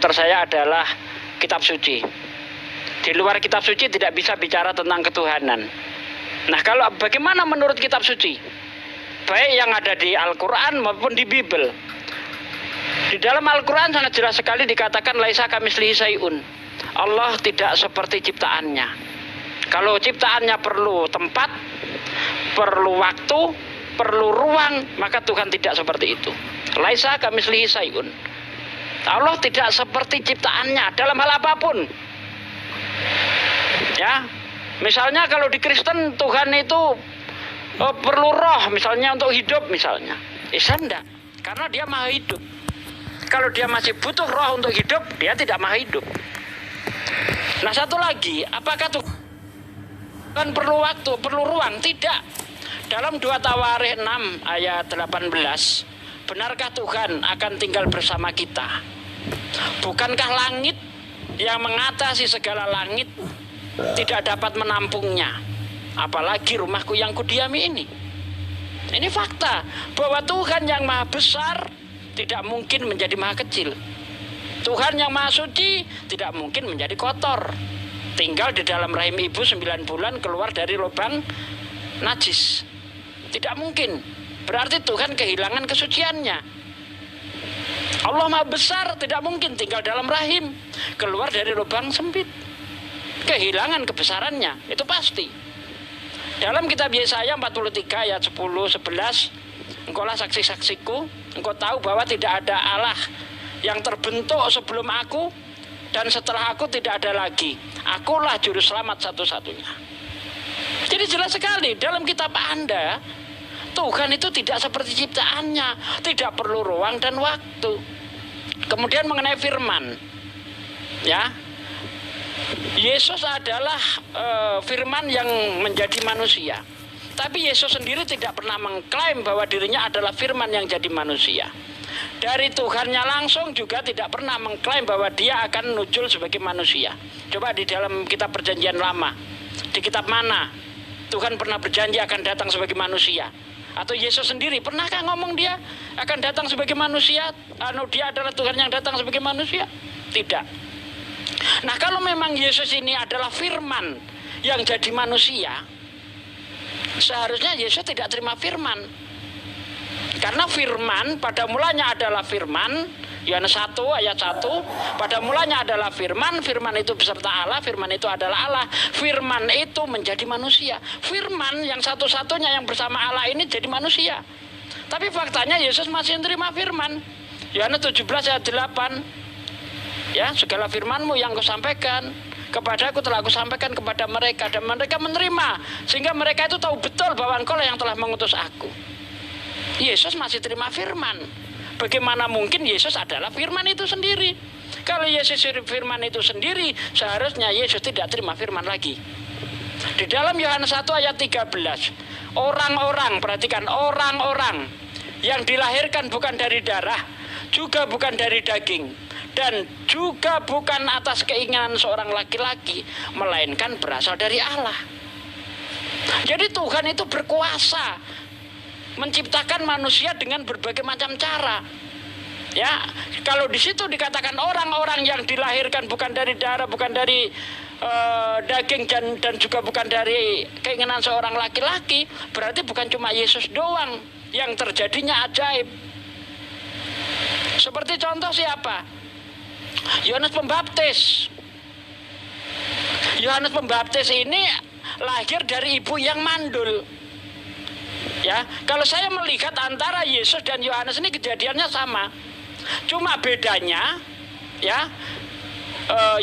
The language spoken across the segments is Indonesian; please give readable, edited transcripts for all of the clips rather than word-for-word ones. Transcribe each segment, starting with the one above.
karakter saya adalah kitab suci. Di luar kitab suci tidak bisa bicara tentang ketuhanan. Nah, kalau bagaimana menurut kitab suci? Baik yang ada di Al-Quran maupun di Bible. Di dalam Al-Quran sangat jelas sekali dikatakan laisa kamitslihi syai'un. Allah tidak seperti ciptaannya. Kalau ciptaannya perlu tempat, perlu waktu, perlu ruang, maka Tuhan tidak seperti itu. Laisa kamitslihi syai'un. Allah tidak seperti ciptaannya dalam hal apapun. Ya, misalnya kalau di Kristen Tuhan itu perlu roh, misalnya untuk hidup misalnya. Islam enggak, karena dia maha hidup. Kalau dia masih butuh roh untuk hidup, dia tidak maha hidup. Nah, satu lagi, apakah Tuhan perlu waktu, perlu ruang? Tidak. Dalam 2 Tawarikh 6 ayat 18, benarkah Tuhan akan tinggal bersama kita? Bukankah langit yang mengatasi segala langit tidak dapat menampungnya? Apalagi rumahku yang kudiami ini. Ini fakta bahwa Tuhan yang maha besar tidak mungkin menjadi maha kecil. Tuhan yang maha suci tidak mungkin menjadi kotor. Tinggal di dalam rahim ibu 9 bulan keluar dari lubang najis. Tidak mungkin. Berarti Tuhan kehilangan kesuciannya. Allah maha besar, tidak mungkin tinggal dalam rahim, keluar dari lubang sempit. Kehilangan kebesarannya, itu pasti. Dalam kitab Yesaya 43 ayat 10-11, engkaulah saksi-saksiku, engkau tahu bahwa tidak ada Allah yang terbentuk sebelum aku, dan setelah aku tidak ada lagi. Akulah juru selamat satu-satunya. Jadi jelas sekali dalam kitab Anda, Tuhan itu tidak seperti ciptaannya, tidak perlu ruang dan waktu. Kemudian mengenai firman, ya, Yesus adalah firman yang menjadi manusia. Tapi Yesus sendiri tidak pernah mengklaim bahwa dirinya adalah firman yang jadi manusia. Dari Tuhannya langsung juga tidak pernah mengklaim bahwa dia akan nujul sebagai manusia. Coba di dalam kitab Perjanjian Lama, di kitab mana Tuhan pernah berjanji akan datang sebagai manusia? Atau Yesus sendiri pernahkah ngomong dia akan datang sebagai manusia? Dia adalah Tuhan yang datang sebagai manusia? Tidak. Nah, kalau memang Yesus ini adalah firman yang jadi manusia, seharusnya Yesus tidak terima firman. Karena firman pada mulanya adalah firman, Yohanes 1 ayat 1, pada mulanya adalah firman, firman itu beserta Allah, firman itu adalah Allah, firman itu menjadi manusia. Firman yang satu-satunya yang bersama Allah ini jadi manusia. Tapi faktanya Yesus masih menerima firman. Yohanes 17 ayat 8, ya, segala firmanmu yang kau sampaikan kepada aku telah aku sampaikan kepada mereka, dan mereka menerima, sehingga mereka itu tahu betul bahwa engkau lah yang telah mengutus aku. Yesus masih terima firman. Bagaimana mungkin Yesus adalah firman itu sendiri? Kalau Yesus firman itu sendiri, seharusnya Yesus tidak terima firman lagi. Di dalam Yohanes 1 ayat 13, orang-orang, perhatikan, orang-orang yang dilahirkan bukan dari darah, juga bukan dari daging, dan juga bukan atas keinginan seorang laki-laki, melainkan berasal dari Allah. Jadi Tuhan itu berkuasa menciptakan manusia dengan berbagai macam cara. Ya, kalau di situ dikatakan orang-orang yang dilahirkan bukan dari darah, bukan dari daging, dan juga bukan dari keinginan seorang laki-laki, berarti bukan cuma Yesus doang yang terjadinya ajaib. Seperti contoh siapa? Yohanes Pembaptis. Yohanes Pembaptis ini lahir dari ibu yang mandul. Ya, kalau saya melihat antara Yesus dan Yohanes ini kejadiannya sama. Cuma bedanya, ya,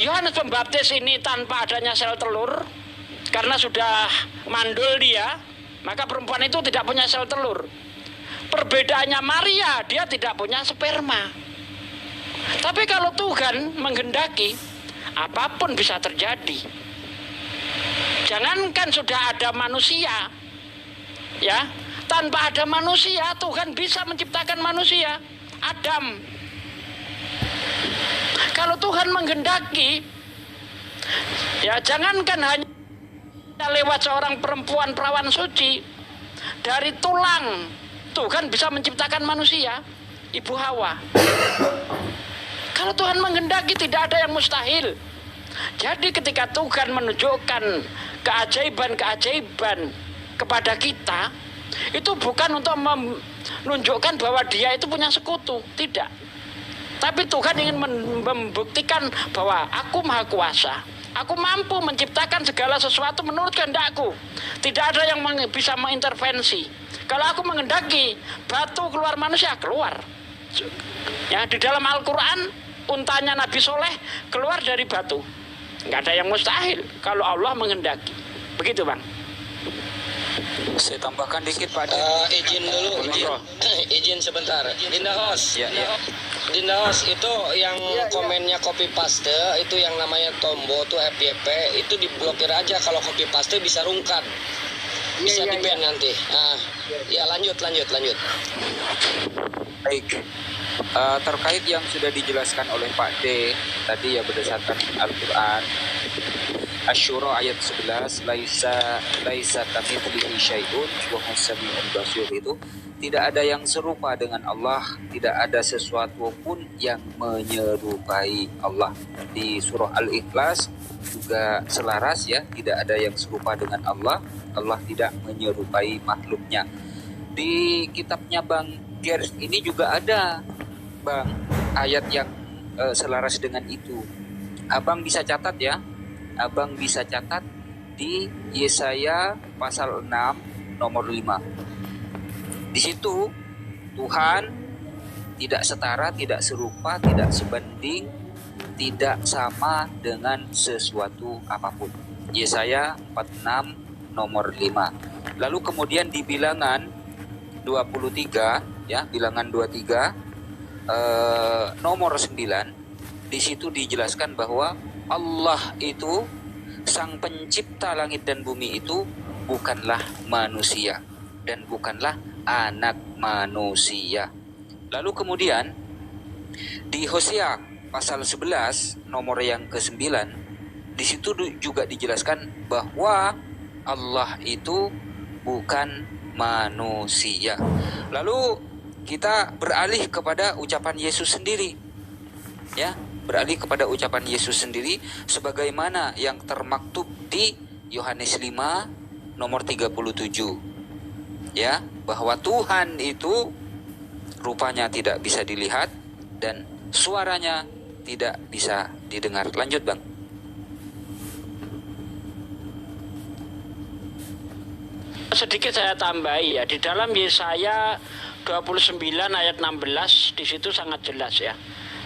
Yohanes Pembaptis ini tanpa adanya sel telur, karena sudah mandul dia, maka perempuan itu tidak punya sel telur. Perbedaannya Maria, dia tidak punya sperma. Tapi kalau Tuhan menghendaki, apapun bisa terjadi. Jangankan sudah ada manusia, ya, tanpa ada manusia Tuhan bisa menciptakan manusia, Adam. Kalau Tuhan menghendaki, ya, jangankan hanya lewat seorang perempuan perawan suci, dari tulang Tuhan bisa menciptakan manusia, Ibu Hawa. Kalau Tuhan menghendaki tidak ada yang mustahil. Jadi ketika Tuhan menunjukkan keajaiban-keajaiban kepada kita, itu bukan untuk menunjukkan bahwa dia itu punya sekutu, tidak. Tapi Tuhan ingin membuktikan bahwa aku maha kuasa. Aku mampu menciptakan segala sesuatu menurut kehendakku. Tidak ada yang bisa mengintervensi. Kalau aku menghendaki batu keluar manusia, keluar. Ya, di dalam Al-Quran, untanya Nabi Soleh keluar dari batu. Nggak ada yang mustahil kalau Allah menghendaki. Begitu, Bang. Saya tambahkan dikit Pak. Izin dulu, izin sebentar. Dinda Host, Dinda Host itu yang komennya copy paste, itu yang namanya Tombo tuh FYP, itu diblokir aja. Kalau copy paste bisa rungkat, bisa di ban nanti. Ya lanjut. Baik. Terkait yang sudah dijelaskan oleh Pak D tadi ya berdasarkan Al-Quran, Asy-Syura ayat 11, laisa kamitslihi syai'un wa huwas samiul basir, itu tidak ada yang serupa dengan Allah, tidak ada sesuatu pun yang menyerupai Allah. Di surah Al-Ikhlas juga selaras ya, tidak ada yang serupa dengan Allah, Allah tidak menyerupai makhluknya. Di kitabnya Bang Gers ini juga ada Bang ayat yang selaras dengan itu. Abang bisa catat ya. Abang bisa catat di Yesaya pasal 6 nomor 5. Di situ Tuhan tidak setara, tidak serupa, tidak sebanding, tidak sama dengan sesuatu apapun. Yesaya 46 nomor 5. Lalu kemudian di Bilangan 23 ya, Bilangan 23 nomor 9, di situ dijelaskan bahwa Allah itu sang pencipta langit dan bumi itu bukanlah manusia dan bukanlah anak manusia. Lalu kemudian di Hosea pasal 11 nomor yang ke-9, di situ juga dijelaskan bahwa Allah itu bukan manusia. Lalu kita beralih kepada ucapan Yesus sendiri. Ya, beralih kepada ucapan Yesus sendiri sebagaimana yang termaktub di Yohanes 5 nomor 37. Ya, bahwa Tuhan itu rupanya tidak bisa dilihat dan suaranya tidak bisa didengar. Lanjut, Bang. Sedikit saya tambahi ya, di dalam Yesaya 29 ayat 16 di situ sangat jelas ya.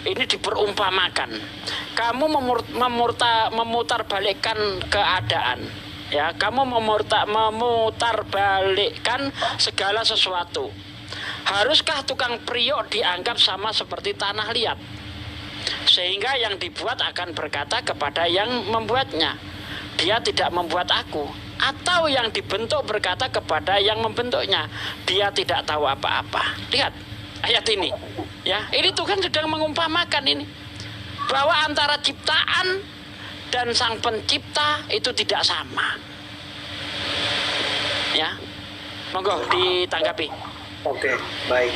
Ini diperumpamakan. Kamu memutarbalikkan keadaan. Ya, kamu memutarbalikkan segala sesuatu. Haruskah tukang priok dianggap sama seperti tanah liat? Sehingga yang dibuat akan berkata kepada yang membuatnya, dia tidak membuat aku. Atau yang dibentuk berkata kepada yang membentuknya, dia tidak tahu apa-apa. Lihat ayat ini. Ya, ini Tuhan sedang mengumpamakan ini, bahwa antara ciptaan dan sang pencipta itu tidak sama. Ya, monggo ditanggapi. Oke, baik.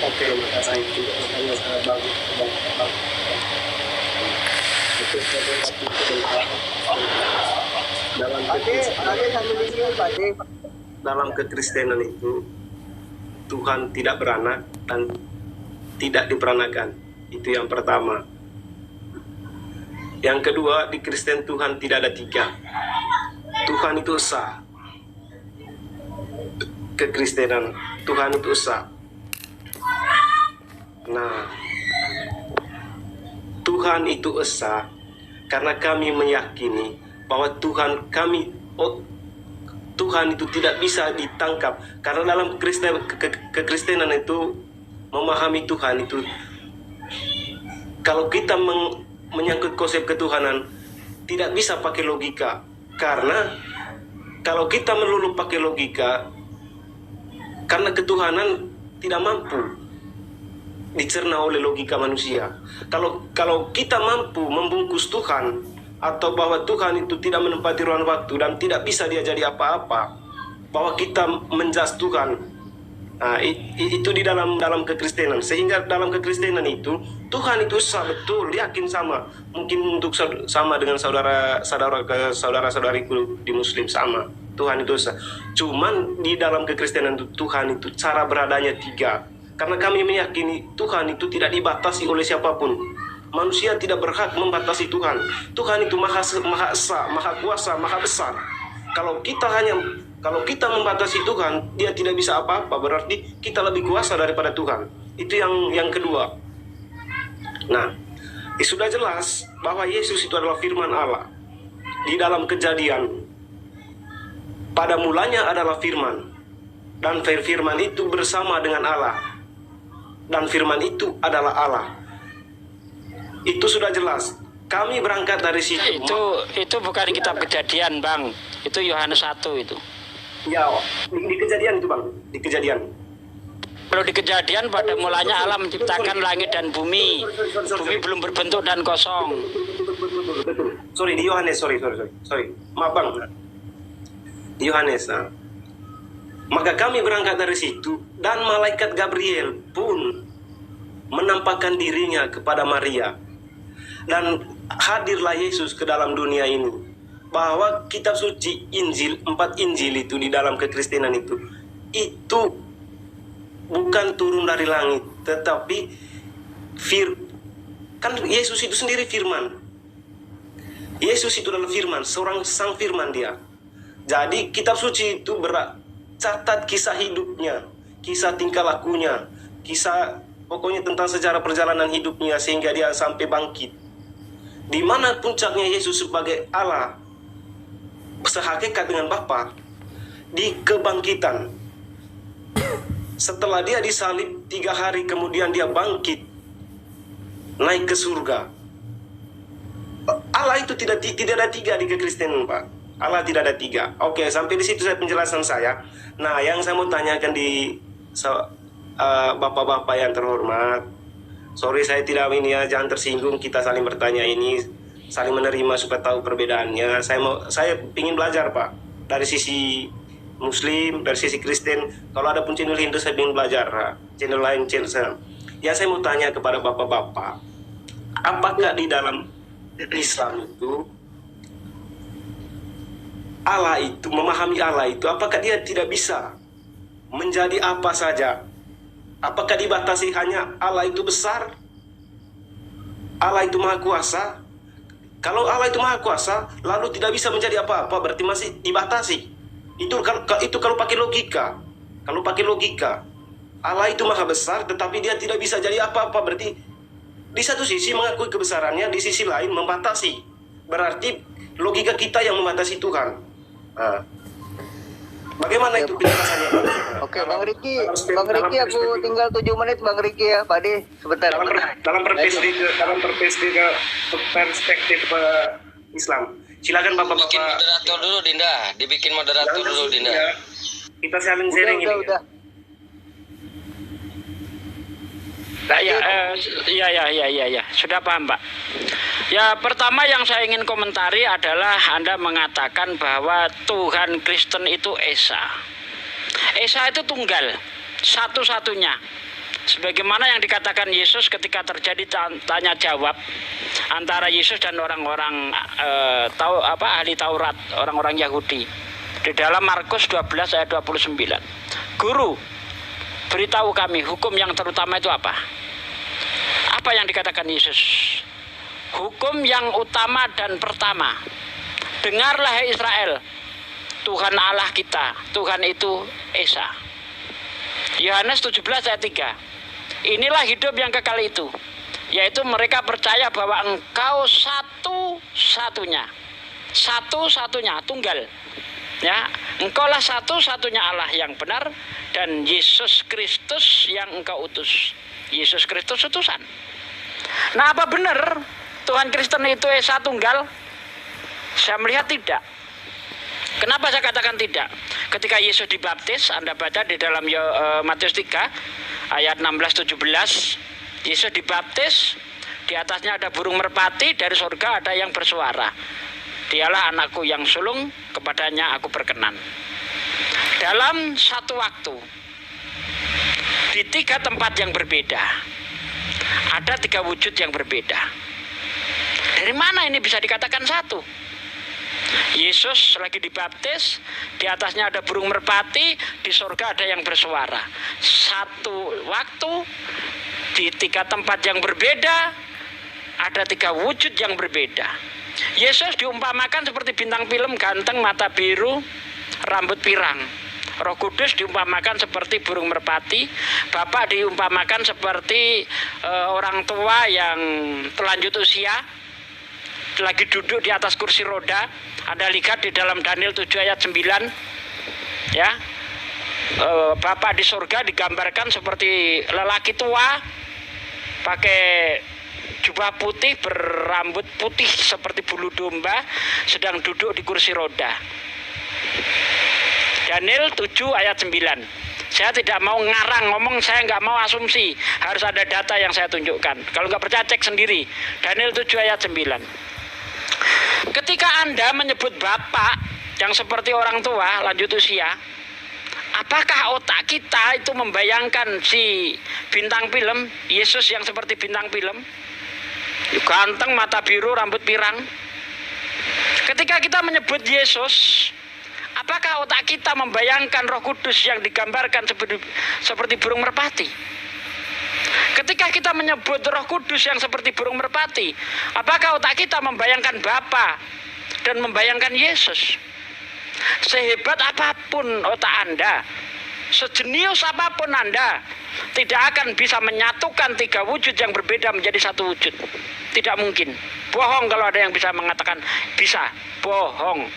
Dalam kekristenan itu Tuhan tidak beranak dan tidak diperanakan. Itu yang pertama. Yang kedua, di Kristen Tuhan tidak ada tiga. Tuhan itu esa. Kekristenan Tuhan itu esa. Nah, Tuhan itu esa karena kami meyakini bahwa Tuhan itu tidak bisa ditangkap. Karena dalam kekristenan itu memahami Tuhan itu, kalau kita menyangkut konsep ketuhanan tidak bisa pakai logika. Karena kalau kita melulu pakai logika, karena ketuhanan tidak mampu dicerna oleh logika manusia. Kalau kita mampu membungkus Tuhan, atau bahwa Tuhan itu tidak menempati ruang waktu dan tidak bisa dia jadi apa-apa, bahwa kita menjas Tuhan Nah, itu di dalam kekristenan. Sehingga dalam kekristenan itu Tuhan itu betul yakin sama. Mungkin untuk sama dengan saudara-saudariku di Muslim sama. Tuhan itu cuman di dalam kekristenan itu Tuhan itu cara beradanya 3. Karena kami meyakini Tuhan itu tidak dibatasi oleh siapapun. Manusia tidak berhak membatasi Tuhan. Tuhan itu maha esa, maha kuasa, maha besar. Kalau kita membatasi Tuhan, dia tidak bisa apa-apa, berarti kita lebih kuasa daripada Tuhan. Itu yang kedua. Nah, sudah jelas bahwa Yesus itu adalah firman Allah. Di dalam Kejadian, pada mulanya adalah firman, dan firman itu bersama dengan Allah, dan firman itu adalah Allah. Itu sudah jelas. Kami berangkat dari situ. Itu bukan kitab Kejadian, Bang. Itu Yohanes 1 itu. Ya, di Kejadian itu, Bang. Di Kejadian. Kalau di Kejadian pada mulanya Allah menciptakan langit dan bumi. Bumi belum berbentuk dan kosong. Betul. Sorry, di Yohanes. Sorry. Maaf, Bang. Di Yohanes. Nah. Maka kami berangkat dari situ, dan malaikat Gabriel pun menampakkan dirinya kepada Maria. Dan hadirlah Yesus ke dalam dunia ini. Bahwa kitab suci Injil, 4 Injil itu di dalam kekristenan itu bukan turun dari langit, tetapi kan Yesus itu sendiri firman. Yesus itu adalah firman, sang firman dia. Jadi kitab suci itu catat kisah hidupnya, kisah tingkah lakunya, kisah pokoknya tentang sejarah perjalanan hidupnya sehingga dia sampai bangkit. Di mana puncaknya Yesus sebagai Allah sehakikat dengan Bapa di kebangkitan. Setelah dia disalib 3 hari kemudian dia bangkit naik ke surga. Allah itu tidak ada 3 di kekristenan, Pak. Allah tidak ada 3. Oke, sampai di situ saya penjelasan saya. Nah, yang saya mau tanyakan di bapak-bapak yang terhormat, sorry saya tidak ini ya, jangan tersinggung, kita saling bertanya ini, saling menerima supaya tahu perbedaannya. Saya ingin belajar, Pak, dari sisi Muslim, dari sisi Kristen. Kalau ada pun channel Hindu saya ingin belajar, channel lain channel saya. Yang saya mau tanya kepada bapak-bapak, apakah di dalam Islam itu Allah itu, memahami Allah itu, apakah dia tidak bisa menjadi apa saja? Apakah dibatasi hanya Allah itu besar? Allah itu maha kuasa? Kalau Allah itu maha kuasa, lalu tidak bisa menjadi apa-apa, berarti masih dibatasi. Itu kalau pakai logika. Kalau pakai logika, Allah itu maha besar, tetapi dia tidak bisa jadi apa-apa, berarti di satu sisi mengakui kebesarannya, di sisi lain membatasi. Berarti logika kita yang membatasi Tuhan. Nah, bagaimana itu penjelasannya, Bang? Oke, Bang Riki, aku tinggal 7 menit, Bang Riki ya, Pak De, sebentar. Dalam perspektif Islam. Silakan bapak-bapak. Bikin moderator dulu, Dinda. Dibikin moderator dulu, Dinda. Ya. Kita saling sharing ini. Udah. Ya, sudah paham, Pak. Ya, pertama yang saya ingin komentari adalah Anda mengatakan bahwa Tuhan Kristen itu Esa. Esa itu tunggal, satu-satunya. Sebagaimana yang dikatakan Yesus ketika terjadi tanya jawab antara Yesus dan orang-orang ahli Taurat, orang-orang Yahudi. Di dalam Markus 12 ayat 29. Guru, beritahu kami hukum yang terutama itu apa? Apa yang dikatakan Yesus? Hukum yang utama dan pertama. Dengarlah hai Israel, Tuhan Allah kita, Tuhan itu Esa. Yohanes 17 ayat 3. Inilah hidup yang kekal itu, yaitu mereka percaya bahwa Engkau satu-satunya, tunggal. Ya, Engkaulah satu-satunya Allah yang benar dan Yesus Kristus yang Engkau utus. Yesus Kristus utusan. Nah, apa benar Tuhan Kristen itu Esa tunggal? Saya melihat tidak. Kenapa saya katakan tidak? Ketika Yesus dibaptis, Anda baca di dalam Matius 3 ayat 16-17, Yesus dibaptis, di atasnya ada burung merpati, dari surga ada yang bersuara, dialah anakku yang sulung, kepadanya aku berkenan. Dalam satu waktu, di 3 tempat yang berbeda. Ada 3 wujud yang berbeda. Dari mana ini bisa dikatakan satu? Yesus lagi dibaptis, di atasnya ada burung merpati, di surga ada yang bersuara. Satu waktu, di 3 tempat yang berbeda, ada 3 wujud yang berbeda. Yesus diumpamakan seperti bintang film ganteng, mata biru, rambut pirang. Roh Kudus diumpamakan seperti burung merpati. Bapa diumpamakan seperti orang tua yang terlanjut usia, lagi duduk di atas kursi roda. Anda lihat di dalam Daniel 7 ayat 9, ya. Bapa di surga digambarkan seperti lelaki tua, pakai jubah putih, berambut putih seperti bulu domba, sedang duduk di kursi roda. Daniel 7 ayat 9. Saya tidak mau ngarang ngomong, saya nggak mau asumsi, harus ada data yang saya tunjukkan. Kalau nggak percaya cek sendiri. Daniel 7 ayat 9. Ketika Anda menyebut Bapak yang seperti orang tua lanjut usia, apakah otak kita itu membayangkan si bintang film, Yesus yang seperti bintang film, ganteng, mata biru, rambut pirang? Ketika kita menyebut Yesus, apakah otak kita membayangkan Roh Kudus yang digambarkan seperti burung merpati? Ketika kita menyebut Roh Kudus yang seperti burung merpati, apakah otak kita membayangkan Bapa dan membayangkan Yesus? Sehebat apapun otak Anda, sejenius apapun Anda, tidak akan bisa menyatukan 3 wujud yang berbeda menjadi satu wujud. Tidak mungkin. Bohong kalau ada yang bisa mengatakan bisa. Bohong.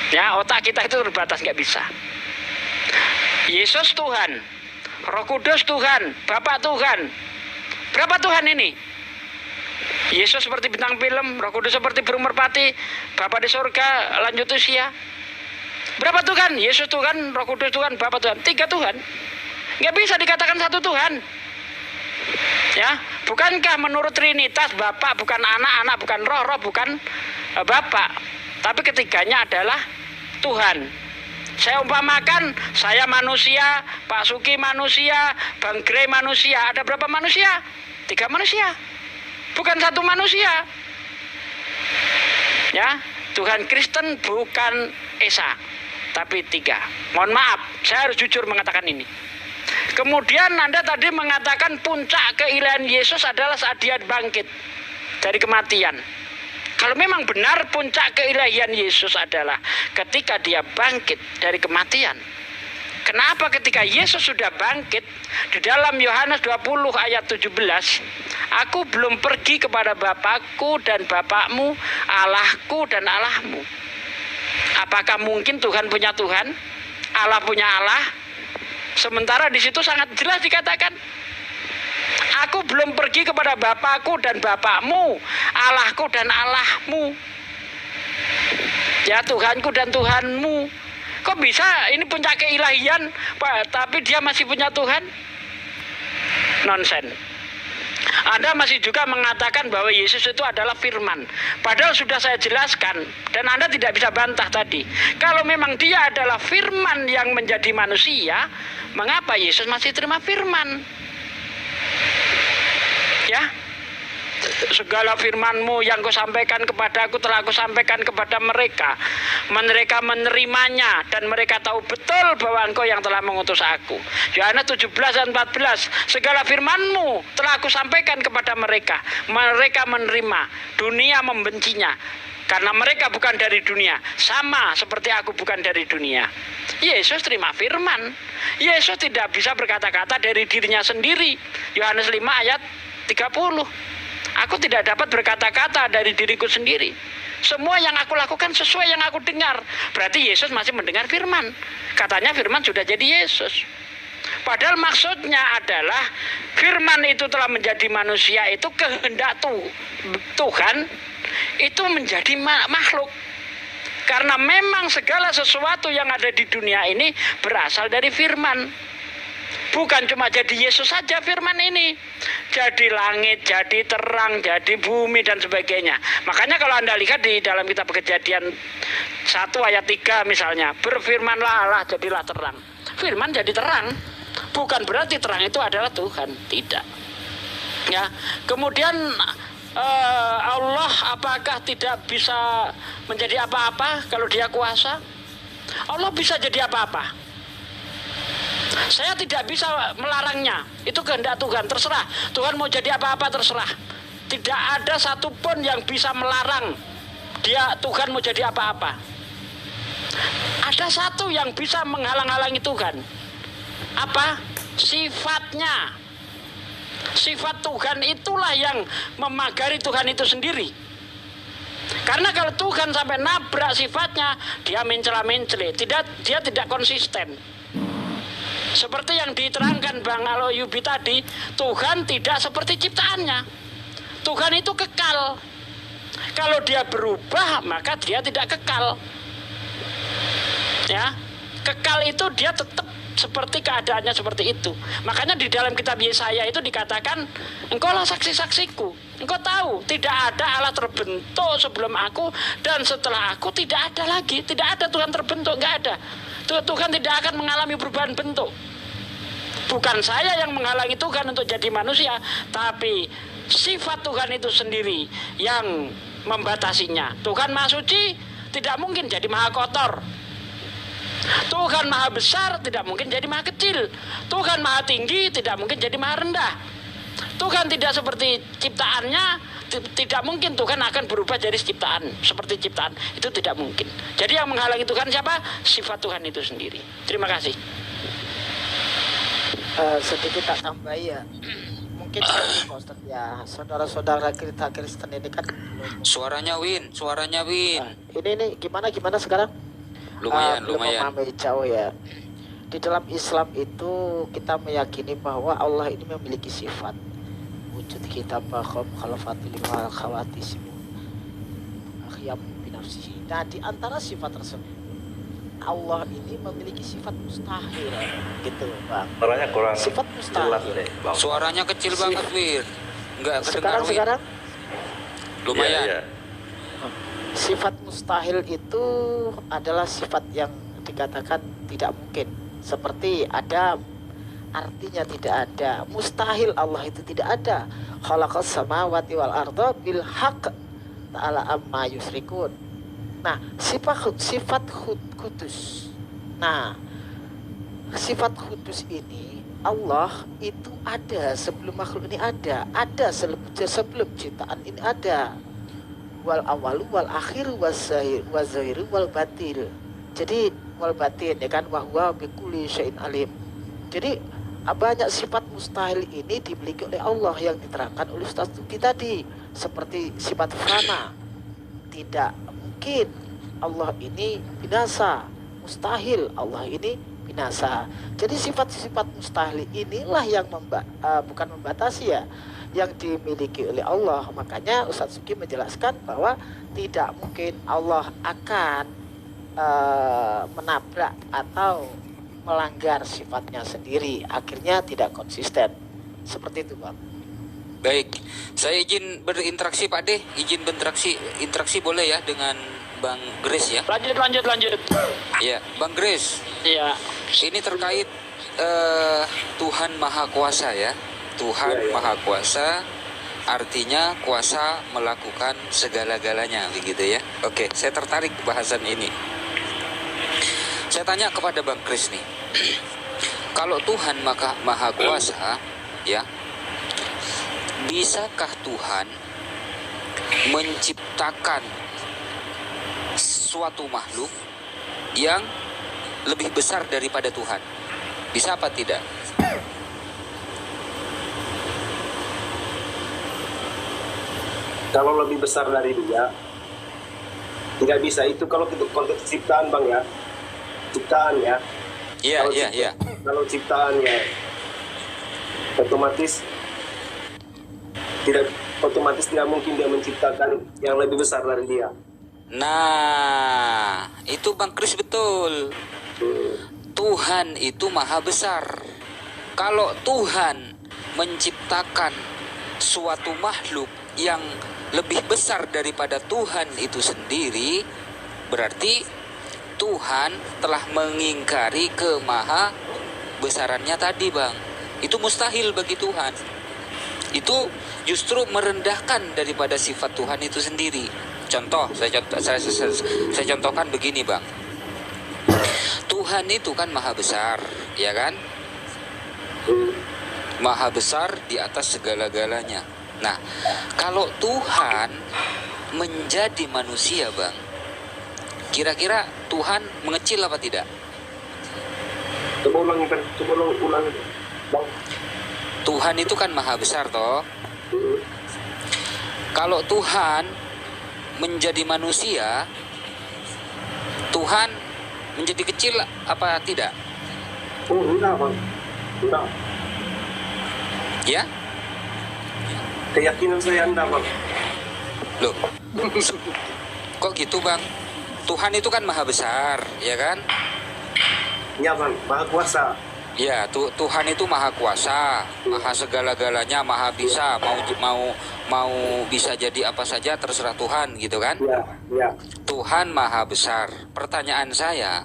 Ya, otak kita itu terbatas, nggak bisa. Yesus Tuhan, Roh Kudus Tuhan, Bapa Tuhan. Berapa Tuhan ini? Yesus seperti bintang film, Roh Kudus seperti burung merpati, Bapa di surga lanjut usia. Berapa Tuhan? Yesus Tuhan, Roh Kudus Tuhan, Bapa Tuhan. 3 Tuhan. Nggak bisa dikatakan satu Tuhan. Ya, bukankah menurut Trinitas Bapa bukan anak, anak bukan roh, roh bukan Bapa, tapi ketiganya adalah Tuhan. Saya umpamakan, saya manusia, Pak Suki manusia, Bang Grey manusia. Ada berapa manusia? 3 manusia. Bukan satu manusia. Ya, Tuhan Kristen bukan Esa, tapi 3. Mohon maaf, saya harus jujur mengatakan ini. Kemudian Anda tadi mengatakan puncak keilahian Yesus adalah saat dia bangkit dari kematian. Kalau memang benar puncak keilahian Yesus adalah ketika dia bangkit dari kematian, kenapa ketika Yesus sudah bangkit, di dalam Yohanes 20 ayat 17, aku belum pergi kepada Bapakku dan Bapakmu, Allahku dan Allahmu. Apakah mungkin Tuhan punya Tuhan, Allah punya Allah? Sementara di situ sangat jelas dikatakan, aku belum pergi kepada Bapakku dan Bapakmu, Allahku dan Allahmu. Ya, Tuhanku dan Tuhanmu. Kok bisa ini puncak keilahian, Pak, tapi dia masih punya Tuhan? Nonsen. Anda masih juga mengatakan bahwa Yesus itu adalah firman. Padahal sudah saya jelaskan dan Anda tidak bisa bantah tadi. Kalau memang dia adalah firman yang menjadi manusia, mengapa Yesus masih terima firman? Ya, segala firman-Mu yang Kau sampaikan kepadaku telah Aku sampaikan kepada mereka. Mereka menerimanya dan mereka tahu betul bahwa Engkau yang telah mengutus Aku. Yohanes 17 dan 14. Segala firman-Mu telah Aku sampaikan kepada mereka. Mereka menerima. Dunia membencinya karena mereka bukan dari dunia, sama seperti Aku bukan dari dunia. Yesus terima firman. Yesus tidak bisa berkata-kata dari dirinya sendiri. Yohanes 5 ayat 30. Aku tidak dapat berkata-kata dari diriku sendiri. Semua yang aku lakukan sesuai yang aku dengar. Berarti Yesus masih mendengar firman. Katanya firman sudah jadi Yesus. Padahal maksudnya adalah firman itu telah menjadi manusia, itu kehendak Tuhan itu menjadi makhluk. Karena memang segala sesuatu yang ada di dunia ini berasal dari firman. Bukan cuma jadi Yesus saja firman ini. Jadi langit, jadi terang, jadi bumi dan sebagainya. Makanya kalau Anda lihat di dalam kitab Kejadian 1 ayat 3 misalnya, berfirmanlah Allah jadilah terang. Firman jadi terang. Bukan berarti terang itu adalah Tuhan, tidak. Ya, kemudian Allah apakah tidak bisa menjadi apa-apa kalau Dia kuasa? Allah bisa jadi apa-apa. Saya tidak bisa melarangnya. Itu kehendak Tuhan, terserah. Tuhan mau jadi apa-apa terserah. Tidak ada satupun yang bisa melarang Tuhan mau jadi apa-apa. Ada satu yang bisa menghalang-halangi Tuhan. Apa? Sifatnya. Sifat Tuhan itulah yang memagari Tuhan itu sendiri. Karena kalau Tuhan sampai nabrak sifatnya, dia mencela-mencela, dia tidak konsisten. Seperti yang diterangkan Bang Aloyubi tadi, Tuhan tidak seperti ciptaannya. Tuhan itu kekal. Kalau dia berubah, maka dia tidak kekal. Ya, kekal itu dia tetap seperti keadaannya seperti itu. Makanya di dalam kitab Yesaya itu dikatakan, engkaulah saksi-saksiku. Engkau tahu tidak ada Allah terbentuk sebelum aku, dan setelah aku tidak ada lagi. Tidak ada Tuhan terbentuk, nggak ada. Tuhan tidak akan mengalami perubahan bentuk. Bukan saya yang menghalangi Tuhan untuk jadi manusia, tapi sifat Tuhan itu sendiri yang membatasinya. Tuhan Maha Suci tidak mungkin jadi Maha Kotor. Tuhan Maha Besar tidak mungkin jadi Maha Kecil. Tuhan Maha Tinggi tidak mungkin jadi Maha Rendah. Tuhan tidak seperti ciptaannya, tidak mungkin Tuhan akan berubah jadi ciptaan seperti ciptaan. Itu tidak mungkin. Jadi yang menghalangi Tuhan siapa? Sifat Tuhan itu sendiri. Terima kasih. Sedikit tak tambah ya. Mungkin Pak Ustadz ya, saudara-saudara kita Kristen ini kan belum. Suaranya Win. Ini gimana sekarang? Lumayan. Memahami jauh ya. Di dalam Islam itu kita meyakini bahwa Allah ini memiliki sifat wujud kita bahwa khalafatul wal khawatis akhyam binafsihi. Nah, di antara sifat tersebut Allah ini memiliki sifat mustahil, gitu Bang. Suaranya kurang sifat mustahil. Suaranya kecil banget, Wir. Enggak kedengar, Sekarang lumayan. Iya. Sifat mustahil itu adalah sifat yang dikatakan tidak mungkin. Seperti ada, artinya tidak ada. Mustahil Allah itu tidak ada. Khalaqas samawati wal arda bil haqq ta'ala amma yusrikun. Nah, sifat kudus. Nah, sifat kudus ini Allah itu ada sebelum makhluk ini ada sebelum ciptaan ini ada. Wal awalu wal akhiru wal zahiru wal batil. Jadi wal batin ya kan, wahwa bikulli syai'in alim. Jadi banyak sifat mustahil ini dimiliki oleh Allah yang diterangkan oleh Ustaz Tuki tadi, seperti sifat fana. Tidak mungkin Allah ini binasa, mustahil Allah ini binasa. Jadi sifat-sifat mustahil inilah yang bukan membatasi ya, yang dimiliki oleh Allah. Makanya Ustaz Suki menjelaskan bahwa tidak mungkin Allah akan menabrak atau melanggar sifatnya sendiri, akhirnya tidak konsisten. Seperti itu Bang. Baik, saya izin berinteraksi Pak De, izin berinteraksi boleh ya dengan Bang Grace ya? Lanjut. Iya, Bang Grace. Iya. Ini terkait Tuhan Maha Kuasa ya. Tuhan Maha Kuasa artinya kuasa melakukan segala-galanya, begitu ya. Oke, saya tertarik bahasan ini. Saya tanya kepada Bang Kris nih, kalau Tuhan Maha Kuasa, ya, bisakah Tuhan menciptakan suatu makhluk yang lebih besar daripada Tuhan? Bisa apa tidak? Kalau lebih besar dari Dia, tidak bisa. Itu kalau itu konteks ciptaan Bang ya. Ciptaan ya. Iya. Kalau ciptaan ya, otomatis tidak mungkin Dia menciptakan yang lebih besar dari Dia. Nah, itu Bang Kris betul. Tuhan itu maha besar. Kalau Tuhan menciptakan suatu makhluk yang lebih besar daripada Tuhan itu sendiri, berarti Tuhan telah mengingkari besarannya tadi, Bang. Itu mustahil bagi Tuhan. Itu justru merendahkan daripada sifat Tuhan itu sendiri. Contoh, saya contohkan begini, Bang. Tuhan itu kan maha besar, ya kan? Maha besar di atas segala-galanya. Nah, kalau Tuhan menjadi manusia, Bang, kira-kira Tuhan mengecil apa tidak? Coba ulangi, Bang. Tuhan itu kan maha besar, toh. Kalau Tuhan menjadi manusia, Tuhan menjadi kecil apa tidak? Oh, enggak, Bang. Enggak. Ya? Keyakinan saya enggak, Bang. Loh, kok gitu, Bang? Tuhan itu kan maha besar, ya kan? Ya, Bang, maha kuasa. Ya, Tuhan itu maha kuasa, maha segala-galanya, maha bisa, mau bisa jadi apa saja terserah Tuhan, gitu kan? Ya. Tuhan maha besar. Pertanyaan saya,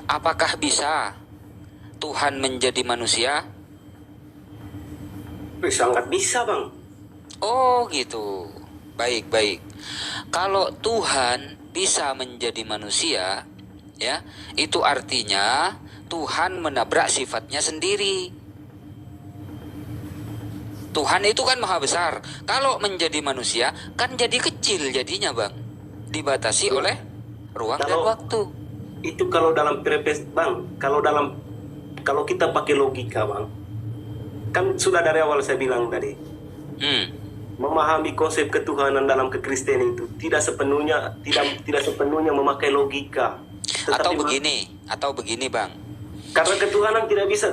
apakah bisa Tuhan menjadi manusia? Sangat bisa, Bang. Oh, gitu. Baik. Kalau Tuhan bisa menjadi manusia, ya, itu artinya Tuhan menabrak sifatnya sendiri. Tuhan itu kan maha besar. Kalau menjadi manusia kan jadi kecil jadinya, Bang. Dibatasi oleh ruang dan waktu. Itu kalau dalam Bang, kalau kita pakai logika, Bang. Kan sudah dari awal saya bilang tadi. Memahami konsep ketuhanan dalam kekristenan itu tidak sepenuhnya memakai logika. Atau begini, Bang. Karena ketuhanan tidak bisa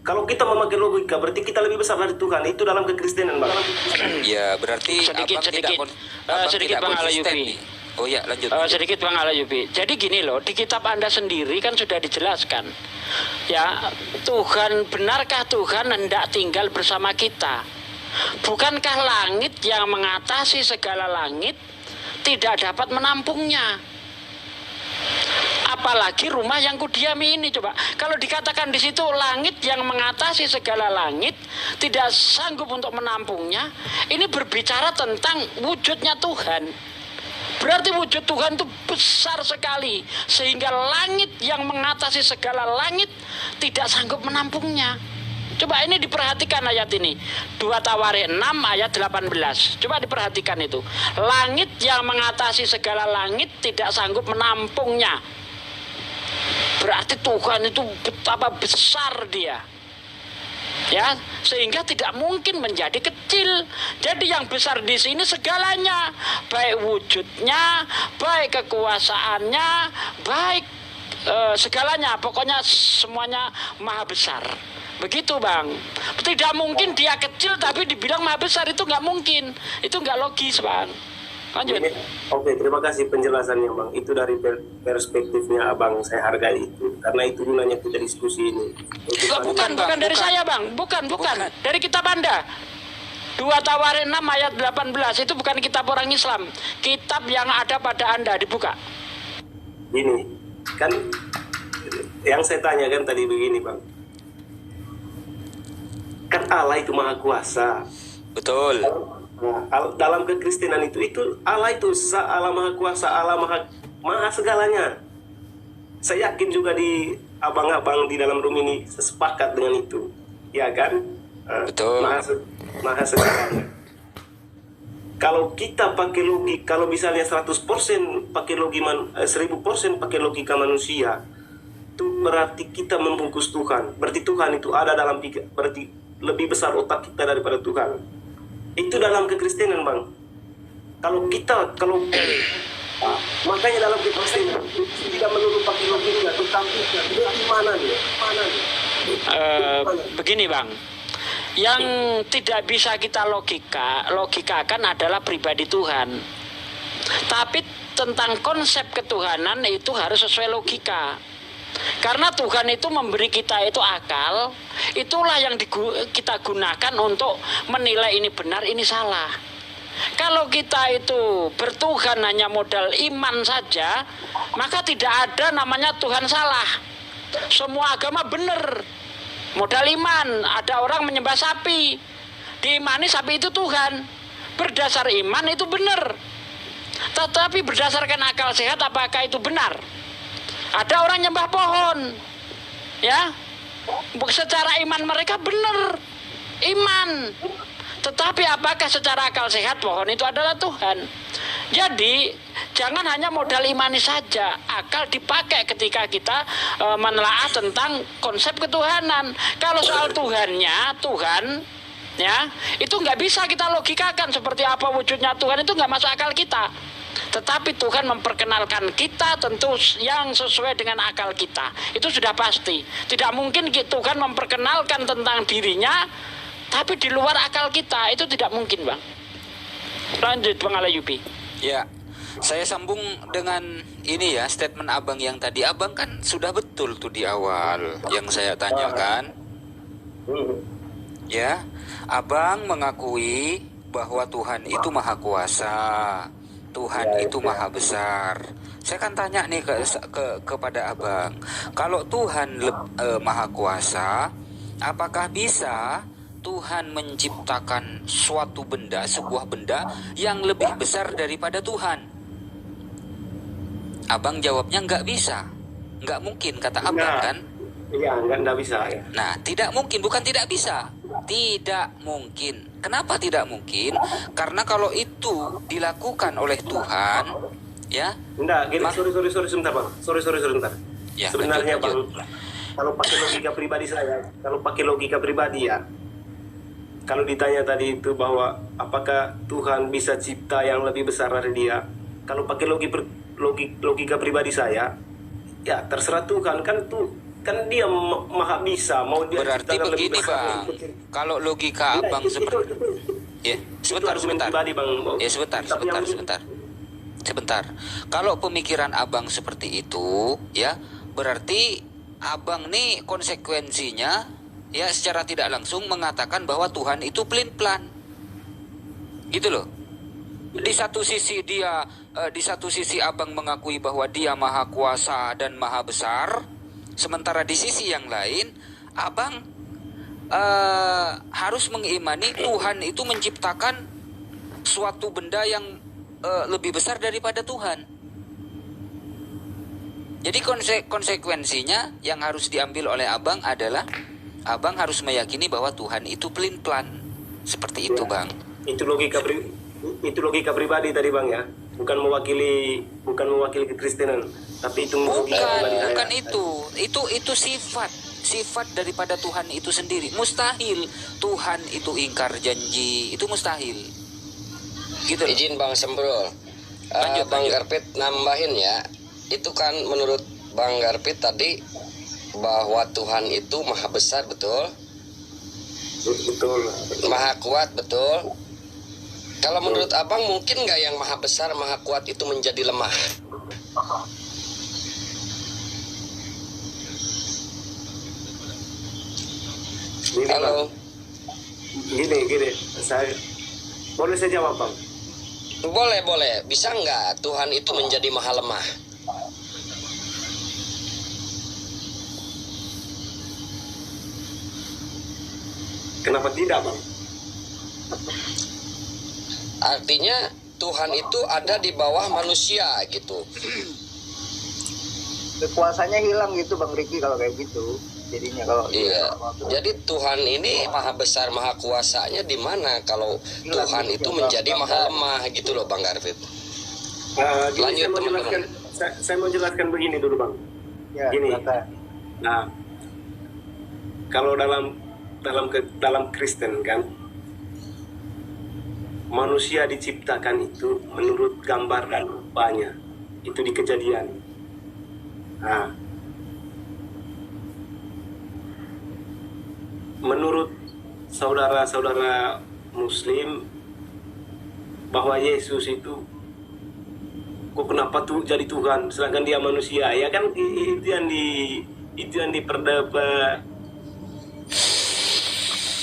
kalau kita memakai logika berarti kita lebih besar dari Tuhan. Itu dalam kekristenan, Bang. Ya, berarti sedikit tidak Bang konsisten Alayubi. nih. Oh ya, lanjut. Sedikit Bang Alayubi. Jadi gini loh, di kitab Anda sendiri kan sudah dijelaskan. Ya, benarkah Tuhan hendak tinggal bersama kita? Bukankah langit yang mengatasi segala langit tidak dapat menampungnya? Apalagi rumah yang kudiami ini, coba. Kalau dikatakan di situ langit yang mengatasi segala langit tidak sanggup untuk menampungnya, ini berbicara tentang wujudnya Tuhan. Berarti wujud Tuhan itu besar sekali sehingga langit yang mengatasi segala langit tidak sanggup menampungnya. Coba ini diperhatikan ayat ini. 2 Tawarikh 6 ayat 18. Coba diperhatikan itu. Langit yang mengatasi segala langit tidak sanggup menampungnya. Berarti Tuhan itu betapa besar dia. Ya, sehingga tidak mungkin menjadi kecil. Jadi yang besar di sini segalanya, baik wujudnya, baik kekuasaannya, baik segalanya, pokoknya semuanya maha besar. Begitu, Bang. Tidak mungkin dia kecil tapi dibilang maha besar, itu nggak mungkin. Itu nggak logis, Bang. Lanjut. Oke, terima kasih penjelasannya, Bang. Itu dari perspektifnya Abang, saya hargai itu. Karena itu gunanya kita diskusi ini. Bukan dari saya, Bang. Bukan. Dari kitab Anda. 2 Tawarikh 6 ayat 18. Itu bukan kitab orang Islam. Kitab yang ada pada Anda. Dibuka. Gini, kan yang saya tanyakan tadi begini, Bang. Kan Allah itu maha kuasa. Betul. Nah, dalam kekristenan itu Allah itu Allah maha kuasa, Allah maha segalanya. Saya yakin juga di abang-abang di dalam room ini sepakat dengan itu, ya kan? Betul. Maha segalanya. Kalau kita pakai logika, kalau misalnya 100% pakai logika 1000% pakai logika manusia, itu berarti kita membungkus Tuhan. Berarti Tuhan itu ada dalam berarti lebih besar otak kita daripada Tuhan. Itu dalam kekristenan, Bang. Makanya dalam kekristenan tidak melulu pakai logika, tetapi mana nih? Begini, Bang. Yang tidak bisa kita logikakan adalah pribadi Tuhan. Tapi tentang konsep ketuhanan itu harus sesuai logika. Karena Tuhan itu memberi kita itu akal, itulah yang kita gunakan untuk menilai ini benar, ini salah. Kalau kita itu bertuhan hanya modal iman saja, maka tidak ada namanya Tuhan salah. Semua agama benar. Modal iman. Ada orang menyembah sapi. Diimani sapi itu Tuhan. Berdasar iman itu benar. Tetapi berdasarkan akal sehat apakah itu benar? Ada orang nyembah pohon. Ya. Secara iman mereka benar. Iman. Tetapi apakah secara akal sehat pohon itu adalah Tuhan? Jadi jangan hanya modal imani saja, akal dipakai ketika kita menelaah tentang konsep ketuhanan. Kalau soal Tuhannya, Tuhan, ya itu nggak bisa kita logikakan seperti apa wujudnya Tuhan, itu nggak masuk akal kita. Tetapi Tuhan memperkenalkan kita tentu yang sesuai dengan akal kita. Itu sudah pasti. Tidak mungkin Tuhan memperkenalkan tentang dirinya tapi di luar akal kita. Itu tidak mungkin, Bang. Lanjut, Bang Alayubi. Ya, saya sambung dengan ini ya, statement abang yang tadi. Abang kan sudah betul tuh di awal yang saya tanyakan. Ya, abang mengakui bahwa Tuhan itu maha kuasa, Tuhan itu maha besar. Saya kan tanya nih kepada abang, kalau Tuhan maha kuasa, apakah bisa Tuhan menciptakan suatu benda, sebuah benda yang lebih besar daripada Tuhan? Abang jawabnya nggak bisa, nggak mungkin kata abang kan? Iya, nggak bisa ya. Nah, tidak mungkin, bukan tidak bisa, tidak mungkin. Kenapa tidak mungkin? Karena kalau itu dilakukan oleh Tuhan, ya? Enggak, gini, sorry sebentar bang, sorry sebentar. Ya, sebenarnya lanjut. bang, kalau pakai logika pribadi ya, kalau ditanya tadi itu bahwa apakah Tuhan bisa cipta yang lebih besar dari Dia, kalau pakai logika pribadi saya, ya terserah Tuhan kan Dia maha bisa, mau Dia Berarti ciptakan lebih begini besar. bang, kalau logika abang seperti ya, sebentar. Pribadi, bang. Ya sebentar. Kalau pemikiran abang seperti itu, ya berarti abang nih konsekuensinya ya secara tidak langsung mengatakan bahwa Tuhan itu pelin-pelan, gitu loh. Di satu sisi abang mengakui bahwa Dia maha kuasa dan maha besar, sementara di sisi yang lain abang harus mengimani Tuhan itu menciptakan suatu benda yang lebih besar daripada Tuhan. Jadi konsekuensinya yang harus diambil oleh abang adalah abang harus meyakini bahwa Tuhan itu pelin-pelan. Seperti itu, Bang. Itu logika pribadi tadi, Bang ya. Bukan mewakili kekristenan, tapi itu logika pribadi saya. Bukan itu sifat daripada Tuhan itu sendiri. Mustahil Tuhan itu ingkar janji, itu mustahil. Gitu. Izin Bang Sembrol. lanjut. Bang Garpit nambahin ya. Itu kan menurut Bang Garpit tadi bahwa Tuhan itu maha besar, betul? Betul. Maha kuat, betul? Kalau menurut abang mungkin nggak yang maha besar, maha kuat itu menjadi lemah? Halo? Gini. Boleh saya jawab, Bang? Boleh. Bisa nggak Tuhan itu menjadi maha lemah? Kenapa tidak, Bang? Artinya Tuhan itu ada di bawah manusia gitu. Kekuasaannya hilang gitu Bang Riki kalau kayak gitu. Jadinya kalau Iya. Jadi Tuhan ini maha besar, maha kuasanya di mana kalau Tuhan itu menjadi maha lemah gitu loh, Bang Garfit. Lanjut, teman-teman. Saya mau jelaskan begini dulu, Bang. ya, Gini. kata. Nah, kalau dalam Kristen kan, manusia diciptakan itu menurut gambar dan rupanya. Itu di Kejadian. Nah, menurut saudara-saudara Muslim bahwa Yesus itu kok kenapa tuh jadi Tuhan sedangkan Dia manusia, ya kan? Itu yang diperdebat,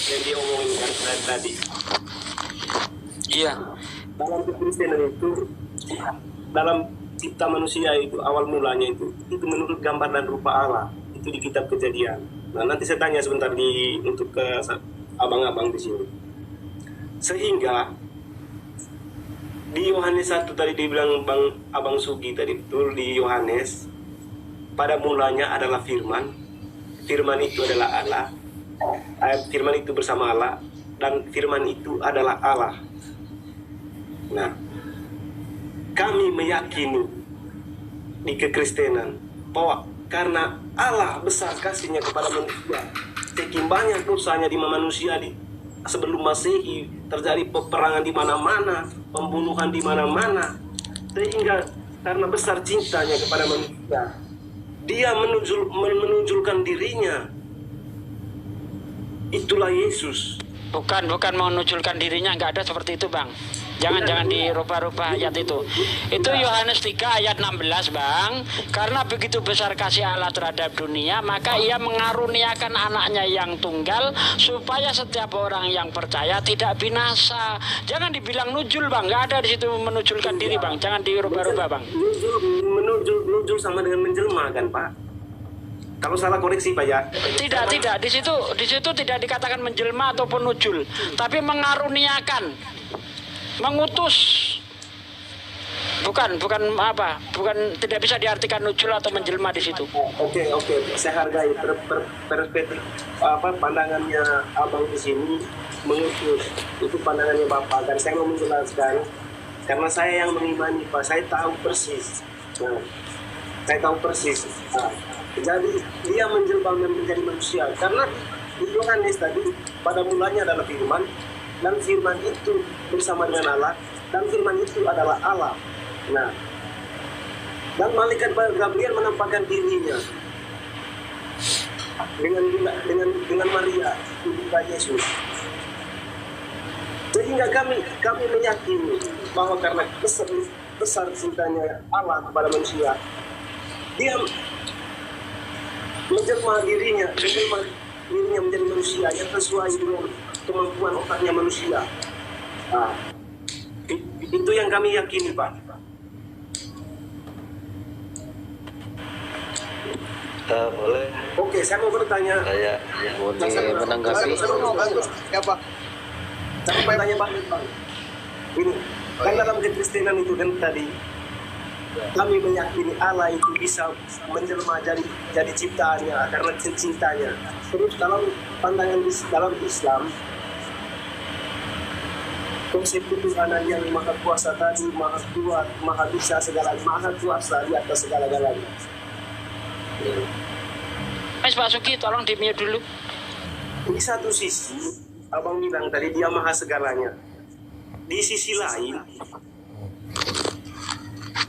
yang diomongin kan tadi. Iya. Dalam kekristenan itu, dalam cipta manusia itu awal mulanya itu menurut gambar dan rupa Allah. Itu itu di kitab Kejadian. Nah, nanti saya tanya sebentar untuk ke abang-abang di sini. Sehingga di Yohanes 1 tadi dibilang Abang Sugi tadi, betul, di Yohanes pada mulanya adalah firman, firman itu adalah Allah, firman itu bersama Allah, dan firman itu adalah Allah. Nah, kami meyakini di kekristenan bahwa karena Allah besar kasihnya kepada manusia, sekian banyak dosanya di manusia sebelum Masehi, terjadi peperangan di mana-mana, pembunuhan di mana-mana, sehingga karena besar cintanya kepada manusia, dia menunjukkan dirinya. Itulah Yesus. Bukan menunjukkan dirinya, nggak ada seperti itu, Bang. Jangan dirubah-rubah ayat itu. Itu Yohanes 3 ayat 16, Bang. Karena begitu besar kasih Allah terhadap dunia, maka ia mengaruniakan anaknya yang tunggal, supaya setiap orang yang percaya tidak binasa. Jangan dibilang nujul, Bang. Nggak ada di situ menunjukkan diri, Bang. Jangan dirubah-rubah, Bang. Nujul sama dengan menjelma kan, Pak? Kalau salah koreksi, Pak, ya. Tidak. Di situ tidak dikatakan menjelma ataupun nujul, tapi mengaruniakan, mengutus. Bukan tidak bisa diartikan nujul atau menjelma di situ. Oke. Saya hargai perspektif pandangannya abang di sini, mengutus. Itu pandangannya Bapak. Dan saya mau menjelaskan karena saya yang mengimani, Pak. Saya tahu persis. Jadi dia menjelma menjadi manusia karena di Yohanes tadi pada mulanya adalah firman, dan firman itu bersama dengan Allah, dan firman itu adalah Allah. Nah, dan malaikat Gabriel menampakkan dirinya dengan Maria, ibu Yesus. Sehingga kami meyakini bahwa karena besar cintanya Allah kepada manusia, dia menjelma dirinya menjadi manusia yang sesuai dengan kemampuan otaknya manusia. Nah, itu yang kami yakini, Pak. Boleh. Oke, saya mau bertanya. Saya boleh menanggapi. Siapa? Saya mau bertanya, Pak. Ini kan dalam kekristenan itu kan tadi kami meyakini Allah itu bisa menjelma jadi ciptaannya karena cintanya. Terus dalam pandangan dalam Islam, konsep ketuhanan yang maha kuasa tadi, maha kuat, maha bisa segala, maha kuasa di atas segala-galanya. Mas Pak Suki, tolong di-mute dulu. Di satu sisi, abang bilang tadi dia maha segalanya. Di sisi lain,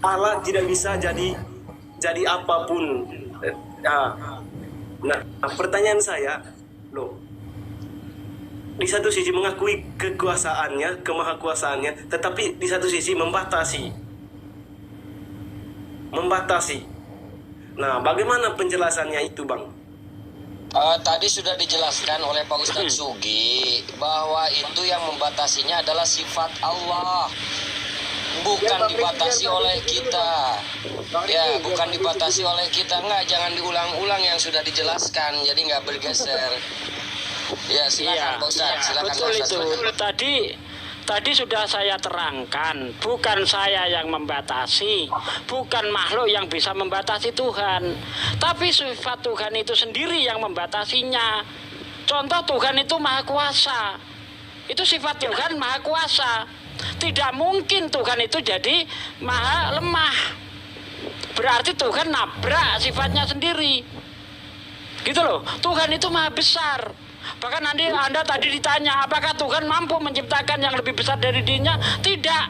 Allah tidak bisa jadi apapun. Nah, pertanyaan saya, di satu sisi mengakui kekuasaannya, kemahakuasaannya, tetapi di satu sisi membatasi. Nah, bagaimana penjelasannya itu, Bang? Tadi sudah dijelaskan oleh Pak Ustadz Sugi bahwa itu yang membatasinya adalah sifat Allah. Bukan dibatasi oleh kita. Ya, bukan dibatasi oleh kita. Enggak, jangan diulang-ulang yang sudah dijelaskan. Jadi nggak bergeser. Ya, silakan Pak Ustadz. Silakan Betul Pak itu. Tadi sudah saya terangkan, bukan saya yang membatasi, bukan makhluk yang bisa membatasi Tuhan, tapi sifat Tuhan itu sendiri yang membatasinya. Contoh, Tuhan itu maha kuasa. Itu sifat Tuhan maha kuasa. Tidak mungkin Tuhan itu jadi maha lemah. Berarti Tuhan nabrak sifatnya sendiri. Gitu loh. Tuhan itu maha besar. Bahkan nanti Anda tadi ditanya, apakah Tuhan mampu menciptakan yang lebih besar dari dirinya? Tidak.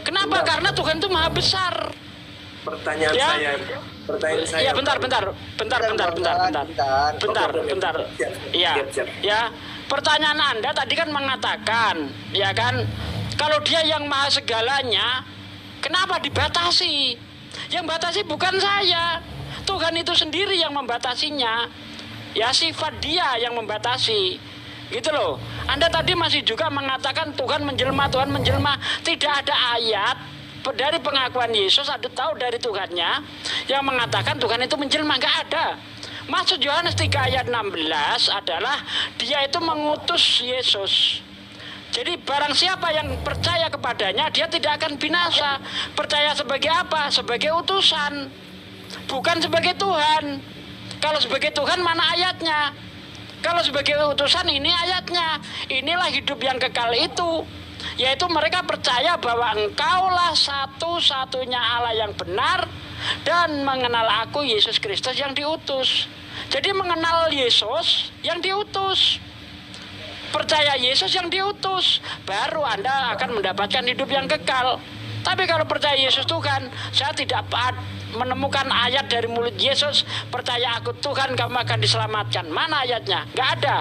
Kenapa? Karena Tuhan itu maha besar. Pertanyaan saya. Ya, bentar. Iya. Ya. Pertanyaan Anda tadi kan mengatakan, ya kan, kalau dia yang maha segalanya, kenapa dibatasi? Yang batasi bukan saya. Tuhan itu sendiri yang membatasinya. Ya, sifat dia yang membatasi. Gitu loh. Anda tadi masih juga mengatakan Tuhan menjelma. Tidak ada ayat dari pengakuan Yesus, ada tahu dari Tuhannya yang mengatakan Tuhan itu menjelma. Nggak ada. Maksud Yohanes 3 ayat 16 adalah dia itu mengutus Yesus. Jadi barang siapa yang percaya kepadanya, dia tidak akan binasa. Percaya sebagai apa? Sebagai utusan, bukan sebagai Tuhan. Kalau sebagai Tuhan mana ayatnya? Kalau sebagai utusan ini ayatnya. Inilah hidup yang kekal itu, yaitu mereka percaya bahwa engkaulah satu-satunya Allah yang benar dan mengenal aku Yesus Kristus yang diutus. Jadi mengenal Yesus yang diutus, percaya Yesus yang diutus, baru Anda akan mendapatkan hidup yang kekal. Tapi kalau percaya Yesus Tuhan, saya tidak menemukan ayat dari mulut Yesus, percaya aku Tuhan kamu akan diselamatkan. Mana ayatnya? Nggak ada.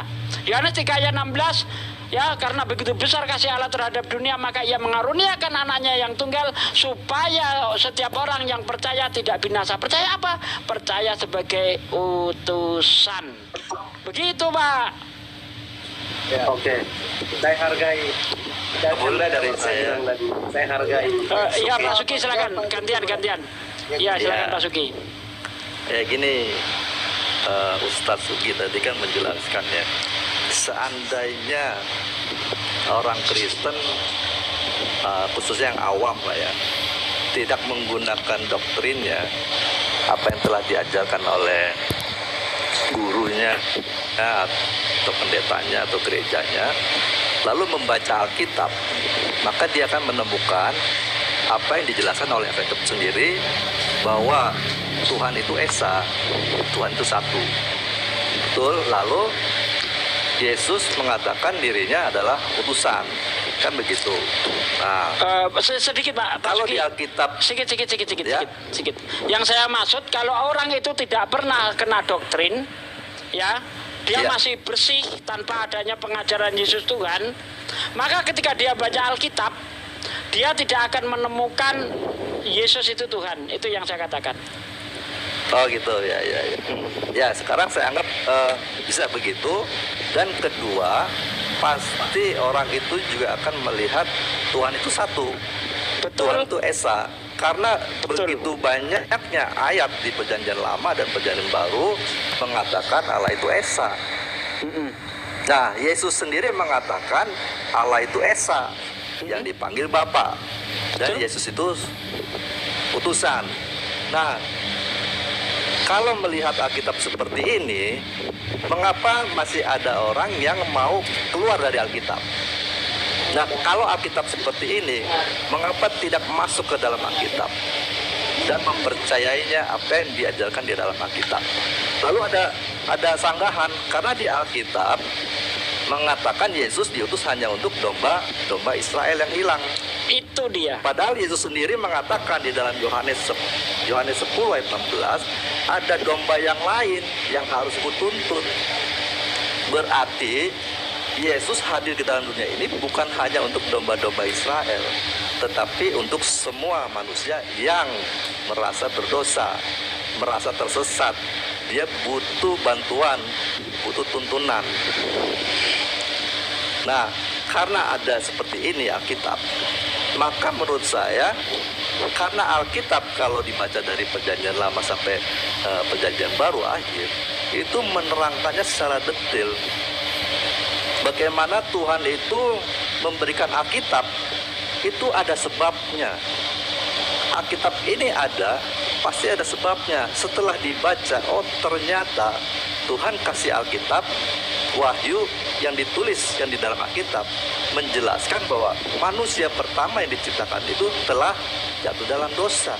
Yohanes 3 ayat 16, ya, karena begitu besar kasih Allah terhadap dunia, maka ia mengaruniakan anaknya yang tunggal, supaya setiap orang yang percaya tidak binasa. Percaya apa? Percaya sebagai utusan. Begitu, Pak. Ya, oke. Saya hargai. Boleh dari saya. Saya hargai. Ya, Pak Suki silakan. Gantian. Ya, silakan Pak Suki. Ya gini, Ustadz Suki tadi kan menjelaskannya. Seandainya orang Kristen, khususnya yang awam lah ya, tidak menggunakan doktrinnya, apa yang telah diajarkan oleh gurunya, ya, atau pendetanya atau gerejanya, lalu membaca Alkitab, maka dia akan menemukan apa yang dijelaskan oleh Alkitab sendiri, bahwa Tuhan itu Esa, Tuhan itu satu. Betul. Lalu Yesus mengatakan dirinya adalah utusan, kan begitu. Nah, sedikit Pak. kalau di Alkitab sedikit. Ya. Yang saya maksud, kalau orang itu tidak pernah kena doktrin, ya, dia Ya. masih bersih tanpa adanya pengajaran Yesus Tuhan, maka ketika dia baca Alkitab, dia tidak akan menemukan Yesus itu Tuhan. Itu yang saya katakan. Oh gitu, ya. Ya, sekarang saya anggap bisa begitu. Dan kedua, pasti orang itu juga akan melihat Tuhan itu satu. Betul. Tuhan itu Esa. Karena Betul. begitu banyaknya ayat di Perjanjian Lama dan Perjanjian Baru mengatakan Allah itu Esa. Nah, Yesus sendiri mengatakan Allah itu Esa, yang dipanggil Bapa. Dan Betul. Yesus itu utusan. Nah, kalau melihat Alkitab seperti ini, mengapa masih ada orang yang mau keluar dari Alkitab? Nah, kalau Alkitab seperti ini, mengapa tidak masuk ke dalam Alkitab dan mempercayainya apa yang diajarkan di dalam Alkitab? Lalu ada sanggahan, karena di Alkitab mengatakan Yesus diutus hanya untuk domba Israel yang hilang. Itu dia. Padahal Yesus sendiri mengatakan di dalam Yohanes 10 ayat 16, ada domba yang lain yang harus kutuntun. Berarti Yesus hadir ke dalam dunia ini bukan hanya untuk domba-domba Israel, tetapi untuk semua manusia yang merasa berdosa, merasa tersesat. Dia butuh bantuan, butuh tuntunan. Nah, karena ada seperti ini Alkitab, maka menurut saya, karena Alkitab kalau dibaca dari Perjanjian Lama sampai Perjanjian Baru akhir, itu menerangkannya secara detail. Bagaimana Tuhan itu memberikan Alkitab, itu ada sebabnya. Alkitab ini ada, pasti ada sebabnya. Setelah dibaca, oh ternyata Tuhan kasih Alkitab, wahyu yang ditulis yang di dalam Alkitab menjelaskan bahwa manusia pertama yang diciptakan itu telah jatuh dalam dosa.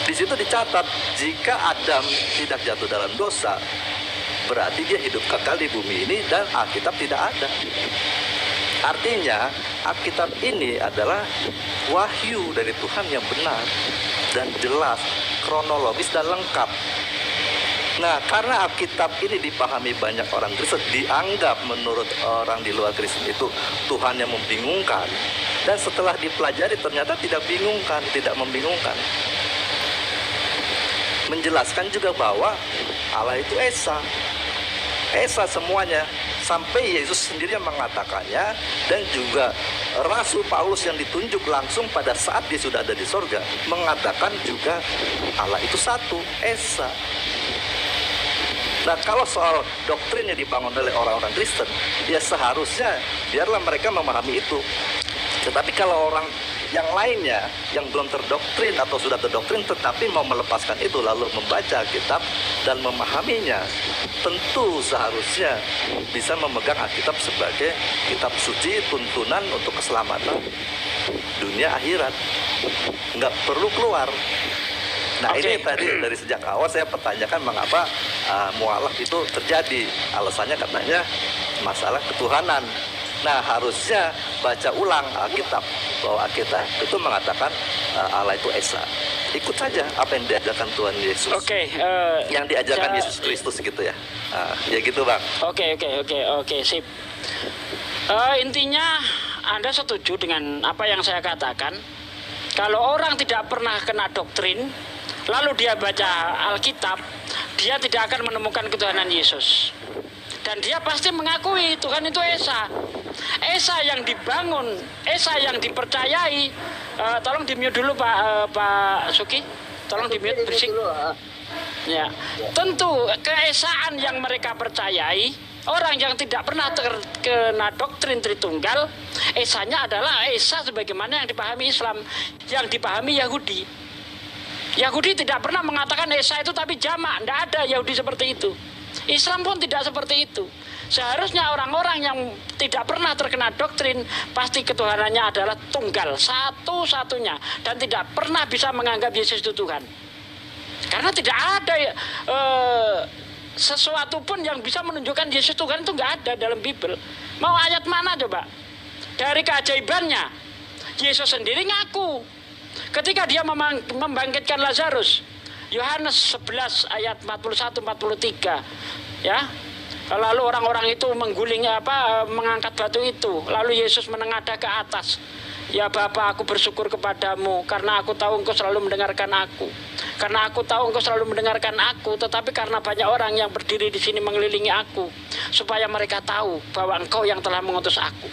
Di situ dicatat, jika Adam tidak jatuh dalam dosa, berarti dia hidup kekal di bumi ini dan Alkitab tidak ada. Artinya Alkitab ini adalah wahyu dari Tuhan yang benar dan jelas, kronologis dan lengkap. Nah, karena Alkitab ini dipahami banyak orang Kristen, dianggap menurut orang di luar Kristen itu Tuhan yang membingungkan. Dan setelah dipelajari ternyata tidak bingungkan, tidak membingungkan. Menjelaskan juga bahwa Allah itu Esa. Esa semuanya. Sampai Yesus sendiri yang mengatakannya, dan juga Rasul Paulus yang ditunjuk langsung pada saat dia sudah ada di sorga mengatakan juga Allah itu satu, Esa. Nah, kalau soal doktrin yang dibangun oleh orang-orang Kristen, ya seharusnya biarlah mereka memahami itu. Tetapi kalau orang yang lainnya yang belum terdoktrin atau sudah terdoktrin tetapi mau melepaskan itu lalu membaca kitab dan memahaminya, tentu seharusnya bisa memegang Alkitab sebagai kitab suci, tuntunan untuk keselamatan dunia akhirat. Nggak perlu keluar. Nah, ini tadi dari sejak awal saya pertanyakan mengapa mualaf itu terjadi. Alasannya katanya masalah ketuhanan. Nah, harusnya baca ulang Alkitab, bahwa Alkitab itu mengatakan Allah itu Esa. Ikut saja apa yang diajarkan Tuhan Yesus. Yang diajarkan Yesus Kristus gitu ya. Ya gitu, Bang. Oke, sip. Intinya Anda setuju dengan apa yang saya katakan? Kalau orang tidak pernah kena doktrin, lalu dia baca Alkitab, dia tidak akan menemukan ketuhanan Yesus. Dan dia pasti mengakui Tuhan itu Esa. Esa yang dibangun, Esa yang dipercayai. Tolong di-mute dulu Pak Suki. Tolong di-mute berisik. Ya. Tentu keesaan yang mereka percayai, orang yang tidak pernah terkena doktrin Tritunggal, Esanya adalah Esa sebagaimana yang dipahami Islam, yang dipahami Yahudi. Yahudi tidak pernah mengatakan Esa itu tapi jamak, tidak ada Yahudi seperti itu. Islam pun tidak seperti itu. Seharusnya orang-orang yang tidak pernah terkena doktrin pasti ketuhanannya adalah tunggal, satu-satunya, dan tidak pernah bisa menganggap Yesus itu Tuhan. Karena tidak ada sesuatu pun yang bisa menunjukkan Yesus Tuhan itu nggak ada dalam Bible. Mau ayat mana coba? Dari keajaibannya, Yesus sendiri ngaku ketika dia membangkitkan Lazarus. Yohanes 11 ayat 41-43 ya. Lalu orang-orang itu mengangkat batu itu. Lalu Yesus menengadah ke atas. Ya Bapa, aku bersyukur kepadamu karena aku tahu engkau selalu mendengarkan aku. Karena aku tahu engkau selalu mendengarkan aku, tetapi karena banyak orang yang berdiri di sini mengelilingi aku, supaya mereka tahu bahwa engkau yang telah mengutus aku.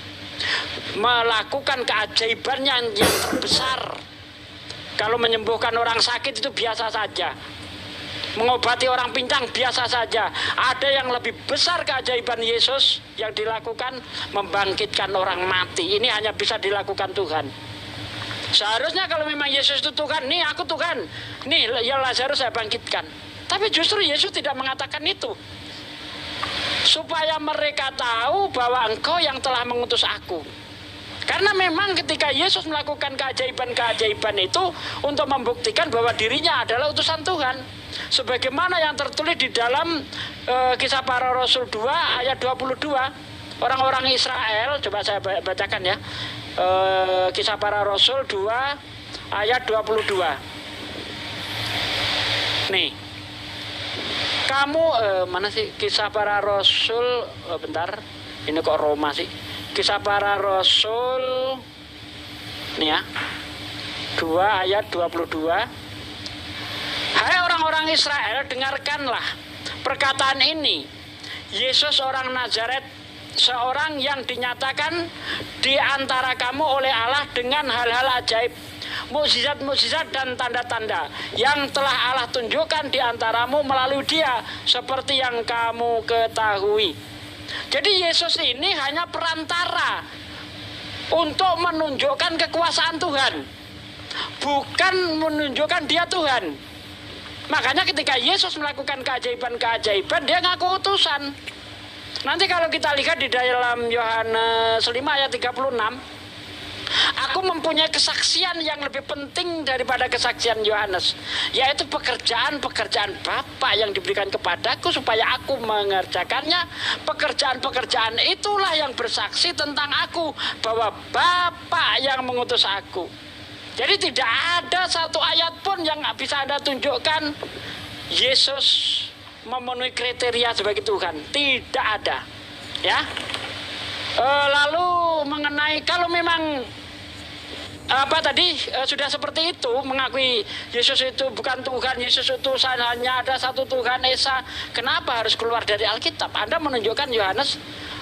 Melakukan keajaibannya yang terbesar. Kalau menyembuhkan orang sakit itu biasa saja. Mengobati orang pincang biasa saja. Ada yang lebih besar keajaiban Yesus yang dilakukan, membangkitkan orang mati. Ini hanya bisa dilakukan Tuhan. Seharusnya kalau memang Yesus itu Tuhan, nih aku Tuhan, nih ya Lazarus saya bangkitkan. Tapi justru Yesus tidak mengatakan itu. Supaya mereka tahu bahwa engkau yang telah mengutus aku. Karena memang ketika Yesus melakukan keajaiban-keajaiban itu untuk membuktikan bahwa dirinya adalah utusan Tuhan. Sebagaimana yang tertulis di dalam Kisah Para Rasul 2 ayat 22. Orang-orang Israel, coba saya bacakan ya. Kisah Para Rasul 2 ayat 22. Nih. Kamu mana sih Kisah Para Rasul? Bentar. Ini kok Roma sih? Kisah Para Rasul nih ya 2 ayat 22. Hai orang-orang Israel, dengarkanlah perkataan ini. Yesus orang Nazaret, seorang yang dinyatakan di antara kamu oleh Allah dengan hal-hal ajaib, mukjizat-mukjizat dan tanda-tanda yang telah Allah tunjukkan di antaramu melalui dia, seperti yang kamu ketahui. Jadi Yesus ini hanya perantara untuk menunjukkan kekuasaan Tuhan, bukan menunjukkan dia Tuhan. Makanya ketika Yesus melakukan keajaiban-keajaiban, dia ngaku utusan. Nanti kalau kita lihat di dalam Yohanes 5 ayat 36, aku mempunyai kesaksian yang lebih penting daripada kesaksian Yohanes, yaitu pekerjaan-pekerjaan Bapa yang diberikan kepadaku supaya aku mengerjakannya. Pekerjaan-pekerjaan itulah yang bersaksi tentang aku, bahwa Bapa yang mengutus aku. Jadi tidak ada satu ayat pun yang bisa Anda tunjukkan Yesus memenuhi kriteria sebagai Tuhan. Tidak ada. Ya. Lalu mengenai kalau memang sudah seperti itu, mengakui Yesus itu bukan Tuhan, Yesus itu hanya ada satu Tuhan Esa, kenapa harus keluar dari Alkitab? Anda menunjukkan Yohanes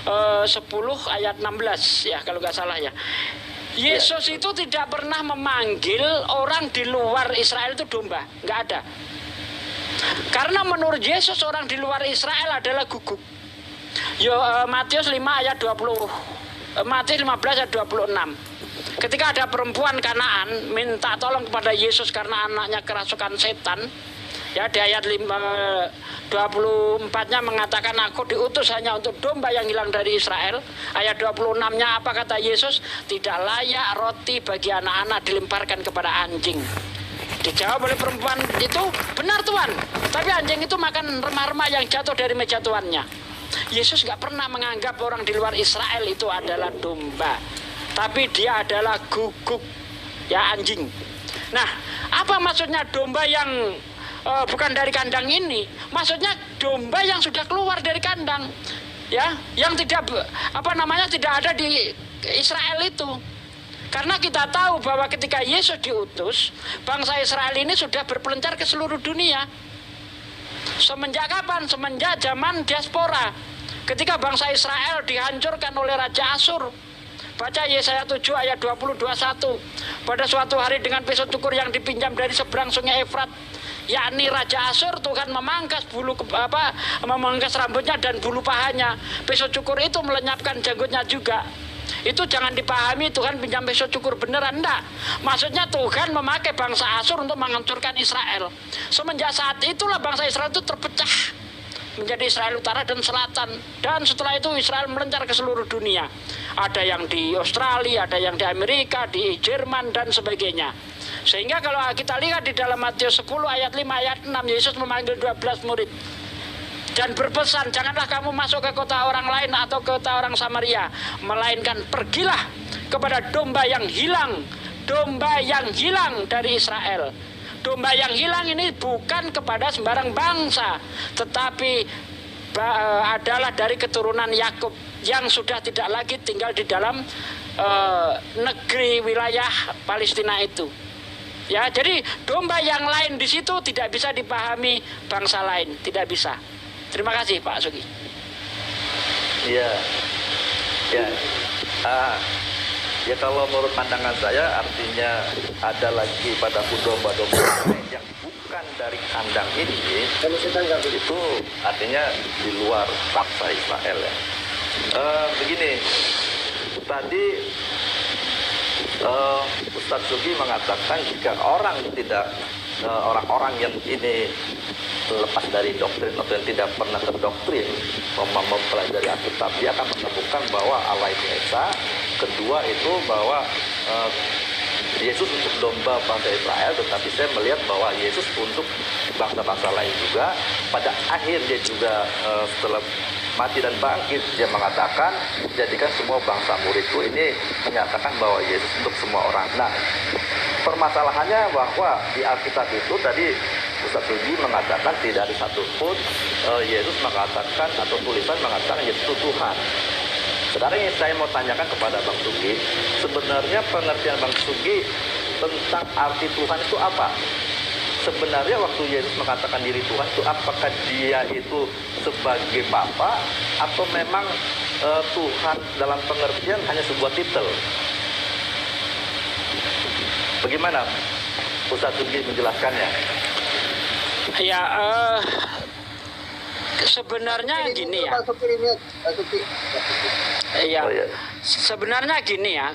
10 ayat 16 ya kalau nggak salah ya. Yesus itu tidak pernah memanggil orang di luar Israel itu domba, nggak ada. Karena menurut Yesus orang di luar Israel adalah guguk. Matius 5 ayat 20. Matius 15 ayat 26. Ketika ada perempuan Kanaan minta tolong kepada Yesus karena anaknya kerasukan setan, ya di ayat 24-nya mengatakan aku diutus hanya untuk domba yang hilang dari Israel. Ayat 26-nya apa kata Yesus? Tidak layak roti bagi anak-anak dilemparkan kepada anjing. Dijawab oleh perempuan itu, benar Tuhan, tapi anjing itu makan remah-remah yang jatuh dari meja tuannya. Yesus gak pernah menganggap orang di luar Israel itu adalah domba, tapi dia adalah guguk, ya anjing. Nah, apa maksudnya domba yang bukan dari kandang ini? Maksudnya domba yang sudah keluar dari kandang, ya, yang tidak tidak ada di Israel itu. Karena kita tahu bahwa ketika Yesus diutus, bangsa Israel ini sudah berpelencar ke seluruh dunia. Semenjak kapan? Semenjak zaman diaspora. Ketika bangsa Israel dihancurkan oleh Raja Asyur. Baca Yesaya 7 ayat 20-21. Pada suatu hari dengan pisau cukur yang dipinjam dari seberang sungai Efrat, yakni Raja Asyur, Tuhan memangkas memangkas rambutnya dan bulu pahanya. Pisau cukur itu melenyapkan janggutnya juga. Itu jangan dipahami Tuhan pinjam pisau cukur beneran, enggak. Maksudnya Tuhan memakai bangsa Asyur untuk menghancurkan Israel. Semenjak saat itulah bangsa Israel itu terpecah menjadi Israel Utara dan Selatan. Dan setelah itu Israel melencar ke seluruh dunia. Ada yang di Australia, ada yang di Amerika, di Jerman dan sebagainya. Sehingga kalau kita lihat di dalam Matius 10 ayat 5 ayat 6, Yesus memanggil 12 murid dan berpesan, janganlah kamu masuk ke kota orang lain atau ke kota orang Samaria, melainkan pergilah kepada domba yang hilang dari Israel. Domba yang hilang ini bukan kepada sembarang bangsa, tetapi adalah dari keturunan Yakub yang sudah tidak lagi tinggal di dalam negeri wilayah Palestina itu. Ya, jadi domba yang lain di situ tidak bisa dipahami bangsa lain, tidak bisa. Terima kasih Pak Sugi. Iya, ya, ya kalau menurut pandangan saya artinya ada lagi pada domba-domba lain yang bukan dari kandang ini, itu artinya di luar bangsa Israel ya. Begini, tadi Ustadz Sugi mengatakan jika orang-orang yang ini lepas dari doktrin atau yang tidak pernah terdoktrin mempelajari Alkitab, dia akan menemukan bahwa Allah itu Esa. Kedua itu bahwa Yesus untuk domba bangsa Israel, tetapi saya melihat bahwa Yesus untuk bangsa-bangsa lain juga. Pada akhir dia juga setelah mati dan bangkit, dia mengatakan jadikan semua bangsa muridku. Ini menyatakan bahwa Yesus untuk semua orang. Nah, permasalahannya bahwa di Alkitab itu tadi Ustaz Sugi mengatakan tidak ada satupun Yesus mengatakan atau tulisan mengatakan Yesus itu Tuhan. Sekarang yang saya mau tanyakan kepada Bang Sugi, sebenarnya pengertian Bang Sugi tentang arti Tuhan itu apa? Sebenarnya waktu Yesus mengatakan diri Tuhan itu apakah dia itu sebagai Bapa atau memang Tuhan dalam pengertian hanya sebuah titel? Bagaimana Ustaz Sugi menjelaskannya? Ya, sebenarnya gini ya. Iya, sebenarnya gini ya.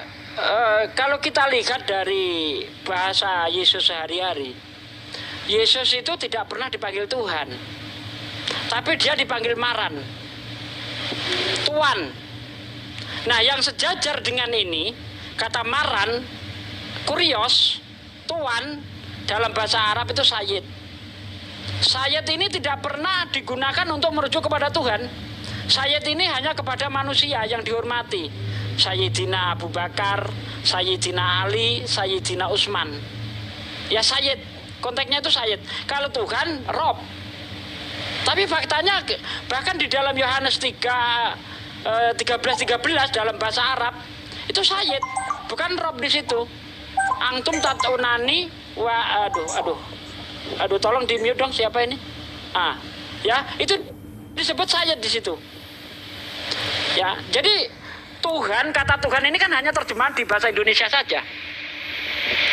Kalau kita lihat dari bahasa Yesus sehari-hari, Yesus itu tidak pernah dipanggil Tuhan, tapi dia dipanggil Maran, Tuan. Nah, yang sejajar dengan ini, kata Maran, Kurios, Tuan, dalam bahasa Arab itu Sayyid. Sayyid ini tidak pernah digunakan untuk merujuk kepada Tuhan. Sayyid ini hanya kepada manusia yang dihormati. Sayyidina Abu Bakar, Sayyidina Ali, Sayyidina Utsman. Ya Sayyid, konteksnya itu Sayyid. Kalau Tuhan, Rob. Tapi faktanya bahkan di dalam Yohanes 13:13 dalam bahasa Arab itu Sayyid, bukan Rob di situ. Antum tatunani wa aduh tolong di mute dong, siapa ini? Ya, itu disebut Sayyid di situ. Ya, jadi Tuhan, kata Tuhan ini kan hanya terjemahan di bahasa Indonesia saja.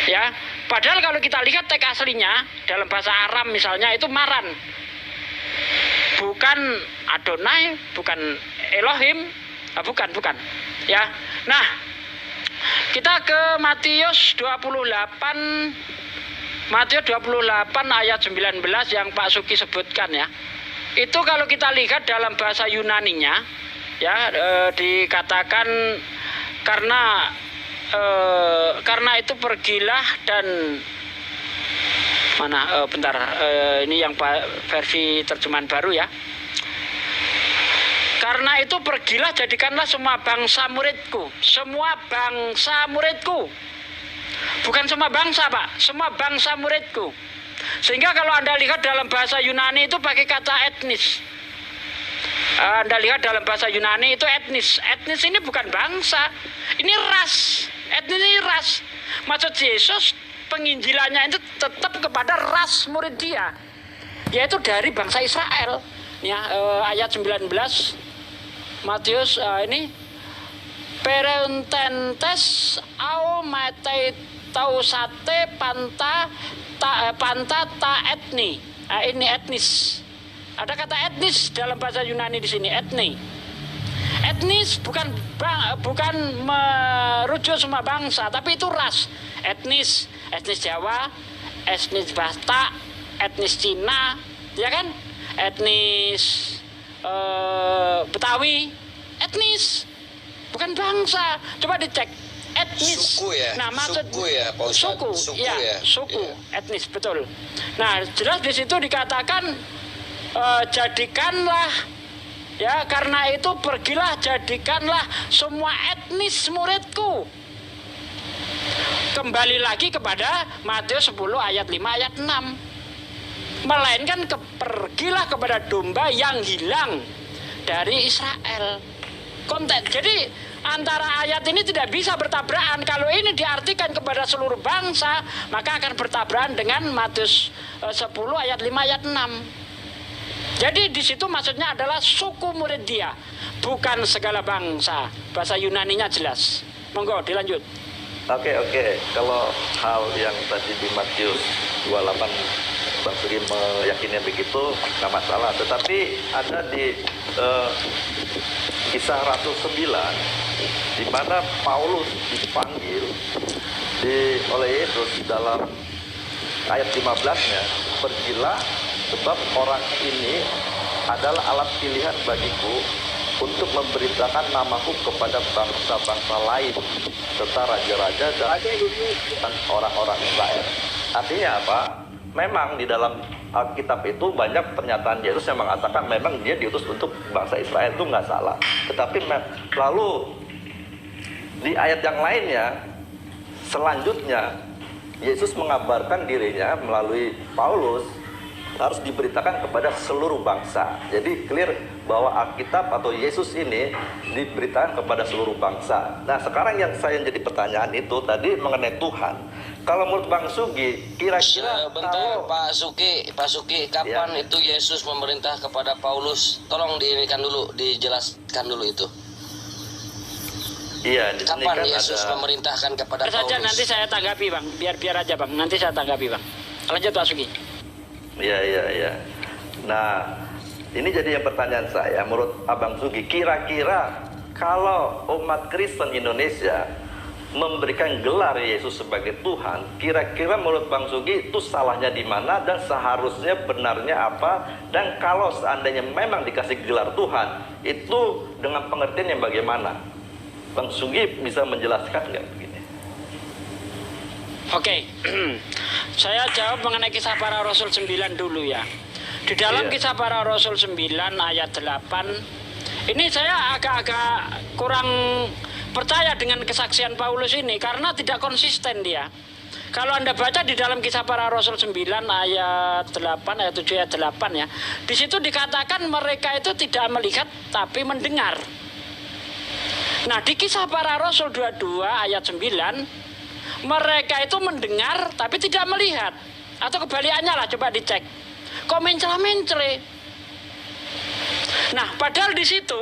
Ya, Padahal kalau kita lihat teks aslinya dalam bahasa Aram misalnya itu Maran. Bukan Adonai, bukan Elohim, bukan. Ya. Nah, kita ke Matius 28 ayat 19 yang Pak Suki sebutkan ya. Itu kalau kita lihat dalam bahasa Yunaninya ya, dikatakan karena itu pergilah dan mana bentar, ini yang versi terjemahan baru ya. Karena itu pergilah jadikanlah semua bangsa muridku. Semua bangsa muridku. Bukan semua bangsa, Pak. Semua bangsa muridku. Sehingga kalau Anda lihat dalam bahasa Yunani itu pakai kata etnis. Anda lihat dalam bahasa Yunani itu etnis. Etnis ini bukan bangsa. Ini ras. Etnis ini ras. Maksud Yesus penginjilannya itu tetap kepada ras murid dia. Yaitu dari bangsa Israel. Ya, ayat 19 Matius ini pereutentes au matei tausate panta ta etni. Ini etnis. Ada kata etnis dalam bahasa Yunani di sini, etni. Etnis bukan merujuk semua bangsa, tapi itu ras. Etnis Jawa, etnis Batak, etnis Cina, ya kan? Etnis Betawi, etnis, bukan bangsa. Coba dicek etnis. Suku ya. Nah, maksud suku ya, Pak Ustadz. suku, ya, suku, ya. Etnis, betul. Nah, jelas di situ dikatakan jadikanlah, ya, karena itu pergilah jadikanlah semua etnis muridku. Kembali lagi kepada Matius 10 ayat 5 ayat 6. Melainkan pergilah kepada domba yang hilang dari Israel. Konteks. Jadi antara ayat ini tidak bisa bertabrakan. Kalau ini diartikan kepada seluruh bangsa, maka akan bertabrakan dengan Matius 10 ayat 5 ayat 6. Jadi di situ maksudnya adalah suku murid dia, bukan segala bangsa. Bahasa Yunaninya jelas. Monggo dilanjut. Oke. Kalau hal yang tadi di Matius 28 Bang Sugi meyakini begitu, nggak masalah. Tetapi ada di Kisah Rasul 9, di mana Paulus dipanggil oleh Yesus dalam ayat 15-nya, pergilah sebab orang ini adalah alat pilihan bagiku untuk memberitakan namaku kepada bangsa-bangsa lain serta raja-raja dan orang-orang Israel. Artinya apa? Memang di dalam Alkitab itu banyak pernyataan Yesus yang mengatakan memang dia diutus untuk bangsa Israel, itu nggak salah. Tetapi lalu di ayat yang lainnya, selanjutnya Yesus mengabarkan dirinya melalui Paulus harus diberitakan kepada seluruh bangsa. Jadi clear bahwa Alkitab atau Yesus ini diberitakan kepada seluruh bangsa. Nah, sekarang yang saya jadi pertanyaan itu tadi mengenai Tuhan. Kalau menurut Bang Sugi, kira-kira bentar, Pak Suki, kapan itu Yesus memerintah kepada Paulus? Tolong dijelaskan dulu itu. Iya, di sini kapan kan Yesus memerintahkan kepada Paulus? Saja nanti saya tanggapi, Bang. Biar aja, Bang. Nanti saya tanggapi, Bang. Lanjut, Pak Sugi. Iya. Nah, ini jadi yang pertanyaan saya, menurut Abang Sugi, kira-kira kalau umat Kristen Indonesia memberikan gelar Yesus sebagai Tuhan, kira-kira menurut Bang Sugi itu salahnya di mana dan seharusnya benarnya apa? Dan kalau seandainya memang dikasih gelar Tuhan, itu dengan pengertian yang bagaimana? Bang Sugi bisa menjelaskan nggak begini? Oke, saya jawab mengenai Kisah Para Rasul 9 dulu ya. Di dalam Kisah Para Rasul 9 ayat 8, ini saya agak-agak kurang percaya dengan kesaksian Paulus ini karena tidak konsisten dia. Kalau Anda baca di dalam Kisah Para Rasul 9 ayat 8, ayat 7, ayat 8 ya, di situ dikatakan mereka itu tidak melihat tapi mendengar. Nah, di Kisah Para Rasul 22 ayat 9, mereka itu mendengar tapi tidak melihat. Atau kebalikannya lah, coba dicek. Kok mencela-mencele. Nah, padahal di situ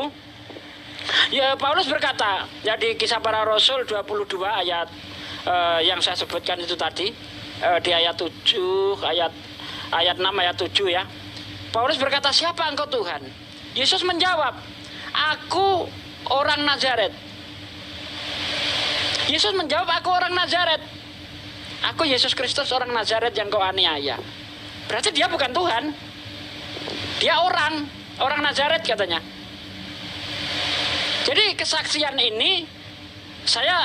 ya Paulus berkata, ya di Kisah Para Rasul 22 ayat yang saya sebutkan itu tadi, di ayat 7, ayat 6, ayat 7 ya. Paulus berkata, siapa engkau Tuhan? Yesus menjawab, aku orang Nazaret. Yesus menjawab, aku orang Nazaret. Aku Yesus Kristus orang Nazaret yang kau aniaya. Berarti dia bukan Tuhan. Dia orang Nazaret katanya. Jadi kesaksian ini saya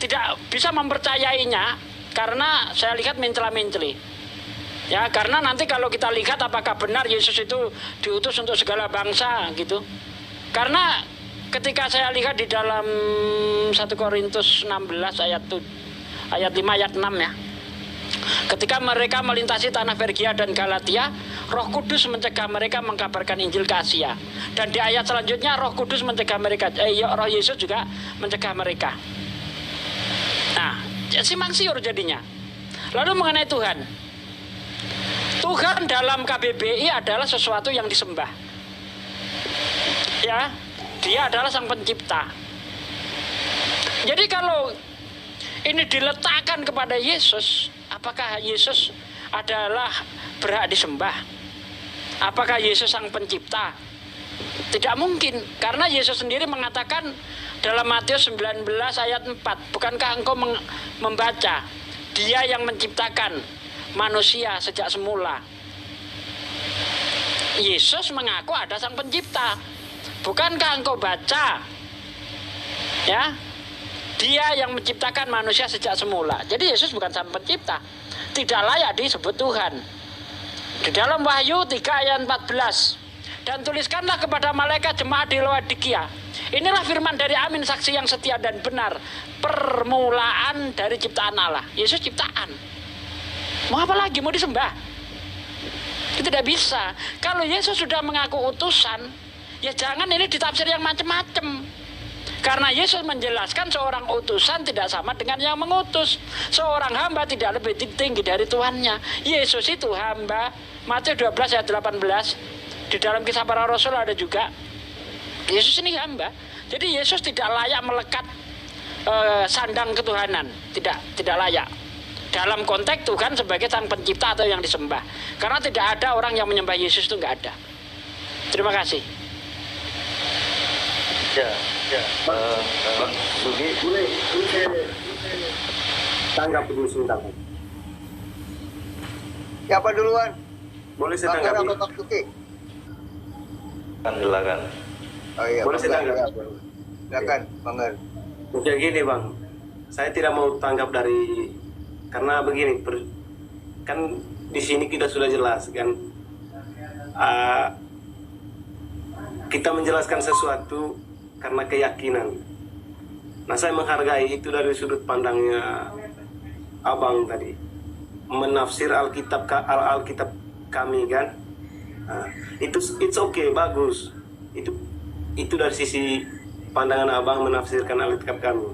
tidak bisa mempercayainya karena saya lihat mencela-menceli. Ya, karena nanti kalau kita lihat apakah benar Yesus itu diutus untuk segala bangsa gitu. Karena ketika saya lihat di dalam 1 Korintus 16 ayat 5 ayat 6 ya. Ketika mereka melintasi tanah Pergia dan Galatia, Roh Kudus mencegah mereka mengkabarkan Injil ke Asia. Dan di ayat selanjutnya Roh Kudus mencegah mereka, Roh Yesus juga mencegah mereka. Nah, simpang siur jadinya. Lalu mengenai Tuhan. Tuhan dalam KBBI adalah sesuatu yang disembah. Ya, dia adalah sang pencipta. Jadi kalau ini diletakkan kepada Yesus, apakah Yesus adalah berhak disembah? Apakah Yesus sang pencipta? Tidak mungkin, karena Yesus sendiri mengatakan dalam Matius 19 ayat 4, bukankah engkau membaca, dia yang menciptakan manusia sejak semula. Yesus mengaku ada sang pencipta. Bukankah engkau baca, ya, dia yang menciptakan manusia sejak semula. Jadi Yesus bukan sang pencipta, tidak layak disebut Tuhan. Di dalam Wahyu 3 ayat 14, dan tuliskanlah kepada malaikat jemaat di Laodikia, inilah firman dari Amin, saksi yang setia dan benar, permulaan dari ciptaan Allah. Yesus ciptaan. Mau apa lagi? Mau disembah? Itu tidak bisa. Kalau Yesus sudah mengaku utusan, ya jangan ini ditafsir yang macam-macam. Karena Yesus menjelaskan seorang utusan tidak sama dengan yang mengutus. Seorang hamba tidak lebih tinggi dari Tuhannya. Yesus itu hamba. Matius 12 ayat 18. Di dalam Kisah Para Rasul ada juga. Yesus ini hamba. Jadi Yesus tidak layak melekat sandang ketuhanan. Tidak layak. Dalam konteks Tuhan sebagai sang pencipta atau yang disembah. Karena tidak ada orang yang menyembah Yesus, itu nggak ada. Terima kasih. Ya. Bang Sugi, boleh tanggap dulu sebentar. Siapa duluan? Boleh saya Bang Gar tanggapi? apa Bang Suki? silakan. Oh iya, Boleh saya Bang Gar, tanggapi? ya. Silakan, Bang Gar. Oke, gini Bang, saya tidak mau tanggap dari, karena begini, kan di sini kita sudah jelas kan, kita menjelaskan sesuatu karena keyakinan. Nah, saya menghargai itu dari sudut pandangnya Abang tadi, menafsir Alkitab kami kan. Nah, it's okay, bagus. Itu dari sisi pandangan Abang menafsirkan Alkitab kami.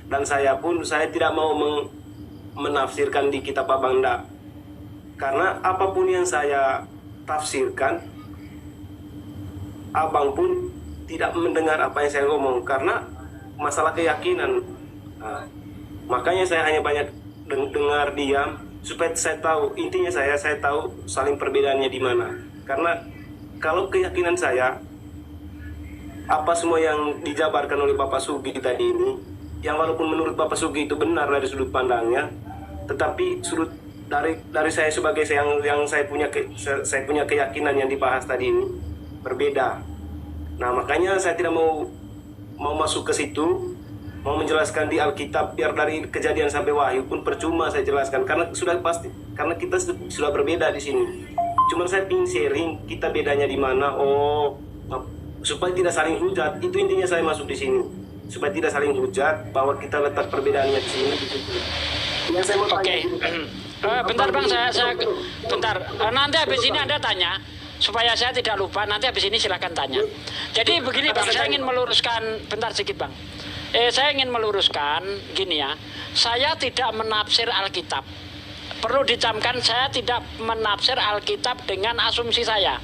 Dan saya tidak mau menafsirkan di kitab Abang, enggak. Karena apapun yang saya tafsirkan, Abang pun tidak mendengar apa yang saya ngomong karena masalah keyakinan. Nah, makanya saya hanya banyak dengar diam supaya saya tahu, intinya saya tahu saling perbedaannya di mana. Karena kalau keyakinan saya, apa semua yang dijabarkan oleh Bapak Sugi tadi ini, yang walaupun menurut Bapak Sugi itu benar dari sudut pandangnya, tetapi sudut dari saya sebagai yang saya punya keyakinan yang dibahas tadi ini berbeda. Nah, makanya saya tidak mau masuk ke situ, mau menjelaskan di Alkitab, biar dari Kejadian sampai Wahyu pun percuma saya jelaskan karena sudah pasti, karena kita sudah berbeda di sini. Cuma saya ingin sharing kita bedanya di mana. Supaya tidak saling hujat, itu intinya saya masuk di sini. Supaya tidak saling hujat bahwa kita letak perbedaannya di sini. Yang saya mau tanya. Bentar Bang, saya bentar. Nanti habis ini Anda tanya supaya saya tidak lupa. Nanti habis ini silakan tanya. Jadi begini Bang, saya ingin meluruskan bentar sedikit Bang. Saya ingin meluruskan gini ya. Saya tidak menafsir Alkitab. Perlu dicamkan, saya tidak menafsir Alkitab dengan asumsi saya.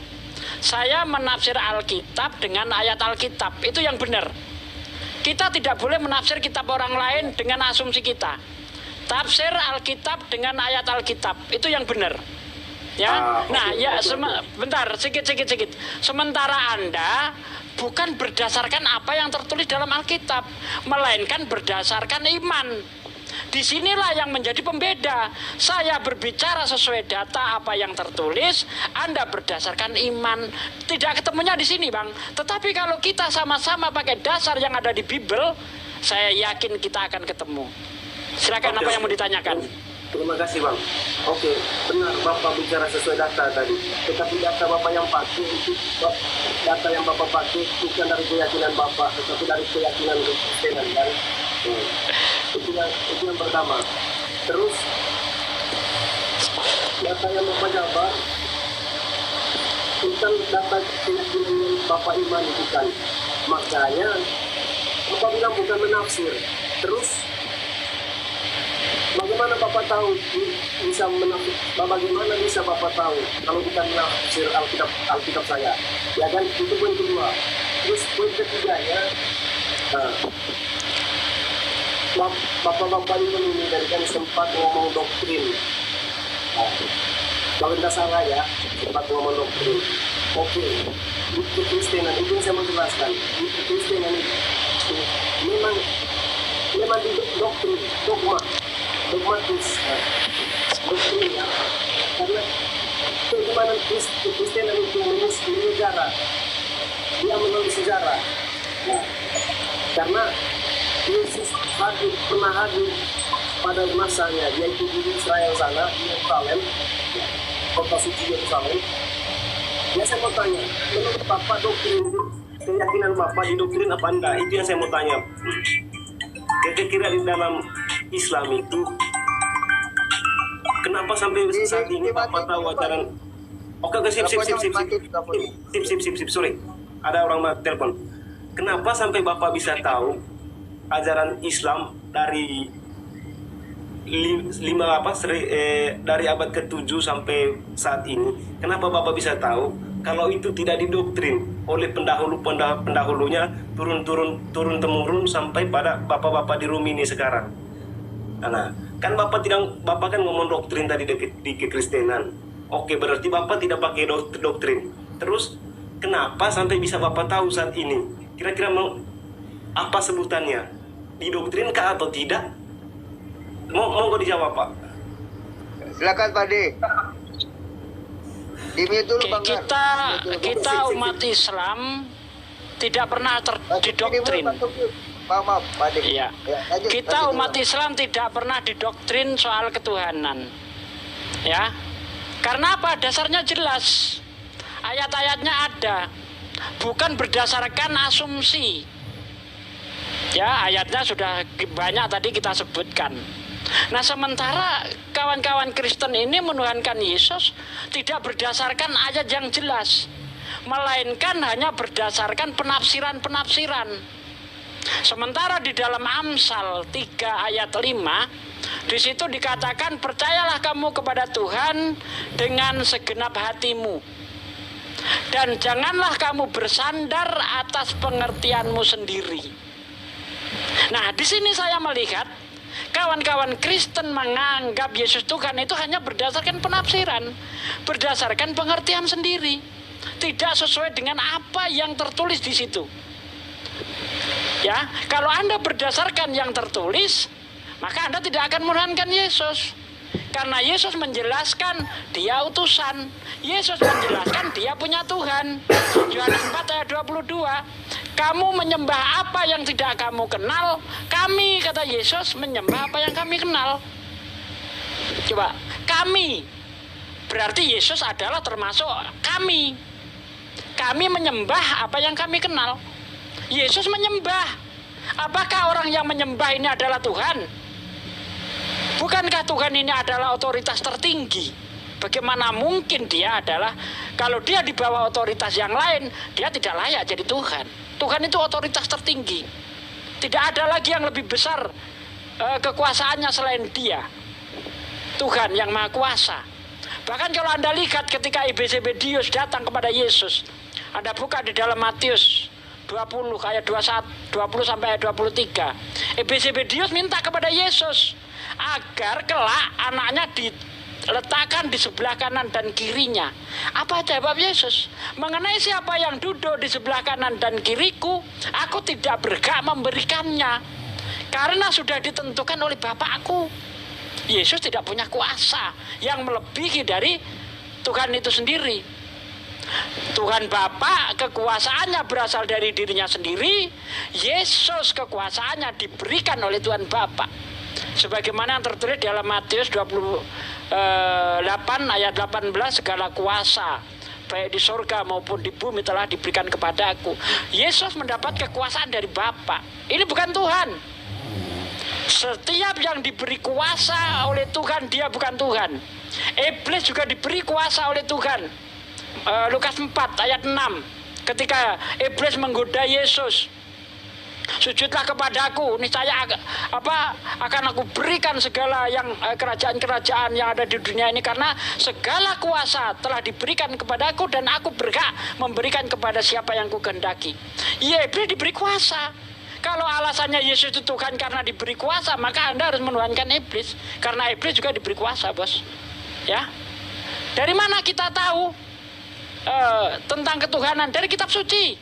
Saya menafsir Alkitab dengan ayat Alkitab. Itu yang benar. Kita tidak boleh menafsir kitab orang lain dengan asumsi kita. tafsir Alkitab dengan ayat Alkitab itu yang benar. Ya, nah ya bentar, sedikit. Sementara Anda bukan berdasarkan apa yang tertulis dalam Alkitab, melainkan berdasarkan iman. Disinilah yang menjadi pembeda. Saya berbicara sesuai data apa yang tertulis, Anda berdasarkan iman. Tidak ketemunya di sini, Bang. Tetapi kalau kita sama-sama pakai dasar yang ada di Bible, saya yakin kita akan ketemu. Silakan, apa yang mau ditanyakan? Terima kasih, Bang. Oke, benar Bapak bicara sesuai data tadi. Tetapi data Bapak yang pakai itu, data yang Bapak pakai bukan dari keyakinan Bapak, tetapi dari keyakinan Kristen, kan? Itu yang pertama. Terus data yang Bapak jabar bukan data keyakinan yang Bapak imani, bukan. Makanya Bapak bilang bukan menafsir. Terus bagaimana Bapak tahu bisa menafsir? Bagaimana bisa Bapak tahu kalau bukan menafsir Alkitab saya? Ya kan, itu poin kedua. Terus poin ketiganya, Bapak-bapak ini dari kan sempat ngomong doktrin. Kalau tidak salah ya, sempat ngomong doktrin. Oke, itu Kristenan, itu yang saya mau jelaskan. Itu Kristenan itu memang di doktrin, dogmatis, doktrin ya. Karena bagaimana Kristenan itu menyejarah, dia menulis sejarah. Nah, karena Yesus pernah hadir pada masanya, yaitu di Israel sana, di Yerusalem, kota suci Yerusalem. Ya, saya mau tanya, menurut Bapak doktrin, keyakinan Bapak di doktrin apa enggak? Itu yang saya mau tanya. Kira-kira di dalam Islam itu, kenapa sampai saat ini Bapak tahu ajaran? Oke, sip, sorry. Ada orang telepon. Kenapa sampai Bapak bisa tahu ajaran Islam dari dari abad ke-7 sampai saat ini? Kenapa Bapak bisa tahu kalau itu tidak didoktrin oleh pendahulunya turun temurun sampai pada bapak-bapak di Rum ini sekarang? Nah, kan Bapak kan ngomong doktrin tadi di kekristenan. Oke, berarti Bapak tidak pakai doktrin. Terus kenapa sampai bisa Bapak tahu saat ini? Kira-kira mau apa sebutannya? Didoktrinkah atau tidak? Mau dijawab, Pak? Silakan, Pak De. Dulu, Bang. Kita umat Islam tidak pernah didoktrin. Maaf, Pak De. Iya. Kita umat Islam tidak pernah didoktrin soal ketuhanan. Ya. Karena apa? Dasarnya jelas. Ayat-ayatnya ada. Bukan berdasarkan asumsi. Ya, ayatnya sudah banyak tadi kita sebutkan. Nah, sementara kawan-kawan Kristen ini menuhankan Yesus tidak berdasarkan ayat yang jelas, melainkan hanya berdasarkan penafsiran-penafsiran. Sementara di dalam Amsal 3 ayat 5, di situ dikatakan, percayalah kamu kepada Tuhan dengan segenap hatimu, dan janganlah kamu bersandar atas pengertianmu sendiri. Nah, di sini saya melihat kawan-kawan Kristen menganggap Yesus Tuhan itu hanya berdasarkan penafsiran, berdasarkan pengertian sendiri, tidak sesuai dengan apa yang tertulis di situ. Ya, kalau Anda berdasarkan yang tertulis, maka Anda tidak akan menuhankan Yesus. Karena Yesus menjelaskan dia utusan. Yesus menjelaskan dia punya Tuhan. Yohanes 4 ayat 22. Kamu menyembah apa yang tidak kamu kenal, kami, kata Yesus, menyembah apa yang kami kenal. Coba, kami, berarti Yesus adalah termasuk kami. Kami menyembah apa yang kami kenal. Yesus menyembah. Apakah orang yang menyembah ini adalah Tuhan? Bukankah Tuhan ini adalah otoritas tertinggi? Bagaimana mungkin dia adalah, kalau dia di bawah otoritas yang lain, dia tidak layak jadi Tuhan. Tuhan itu otoritas tertinggi. Tidak ada lagi yang lebih besar kekuasaannya selain dia. Tuhan yang Maha Kuasa. Bahkan kalau Anda lihat ketika Ebezebedius datang kepada Yesus, Anda buka di dalam Matius 20 ayat 21, 20 sampai ayat 23. Ebezebedius minta kepada Yesus, agar kelak anaknya diletakkan di sebelah kanan dan kirinya. Apa jawab Yesus? Mengenai siapa yang duduk di sebelah kanan dan kiriku, aku tidak berhak memberikannya, karena sudah ditentukan oleh Bapakku. Yesus tidak punya kuasa yang melebihi dari Tuhan itu sendiri. Tuhan Bapa kekuasaannya berasal dari dirinya sendiri. Yesus kekuasaannya diberikan oleh Tuhan Bapa. Sebagaimana yang tertulis dalam Matius 28 ayat 18, segala kuasa baik di surga maupun di bumi telah diberikan kepadaku. Yesus mendapat kekuasaan dari Bapa. Ini bukan Tuhan. Setiap yang diberi kuasa oleh Tuhan, dia bukan Tuhan. Iblis juga diberi kuasa oleh Tuhan. Lukas 4 ayat 6, ketika iblis menggoda Yesus, sujudlah kepadaku, niscaya akan aku berikan segala yang kerajaan-kerajaan yang ada di dunia ini, karena segala kuasa telah diberikan kepadaku dan aku berhak memberikan kepada siapa yang kukehendaki. Ya, iblis diberi kuasa. Kalau alasannya Yesus itu Tuhan karena diberi kuasa, maka Anda harus menuhankan iblis, karena iblis juga diberi kuasa, bos. Ya, dari mana kita tahu tentang ketuhanan? Dari kitab suci,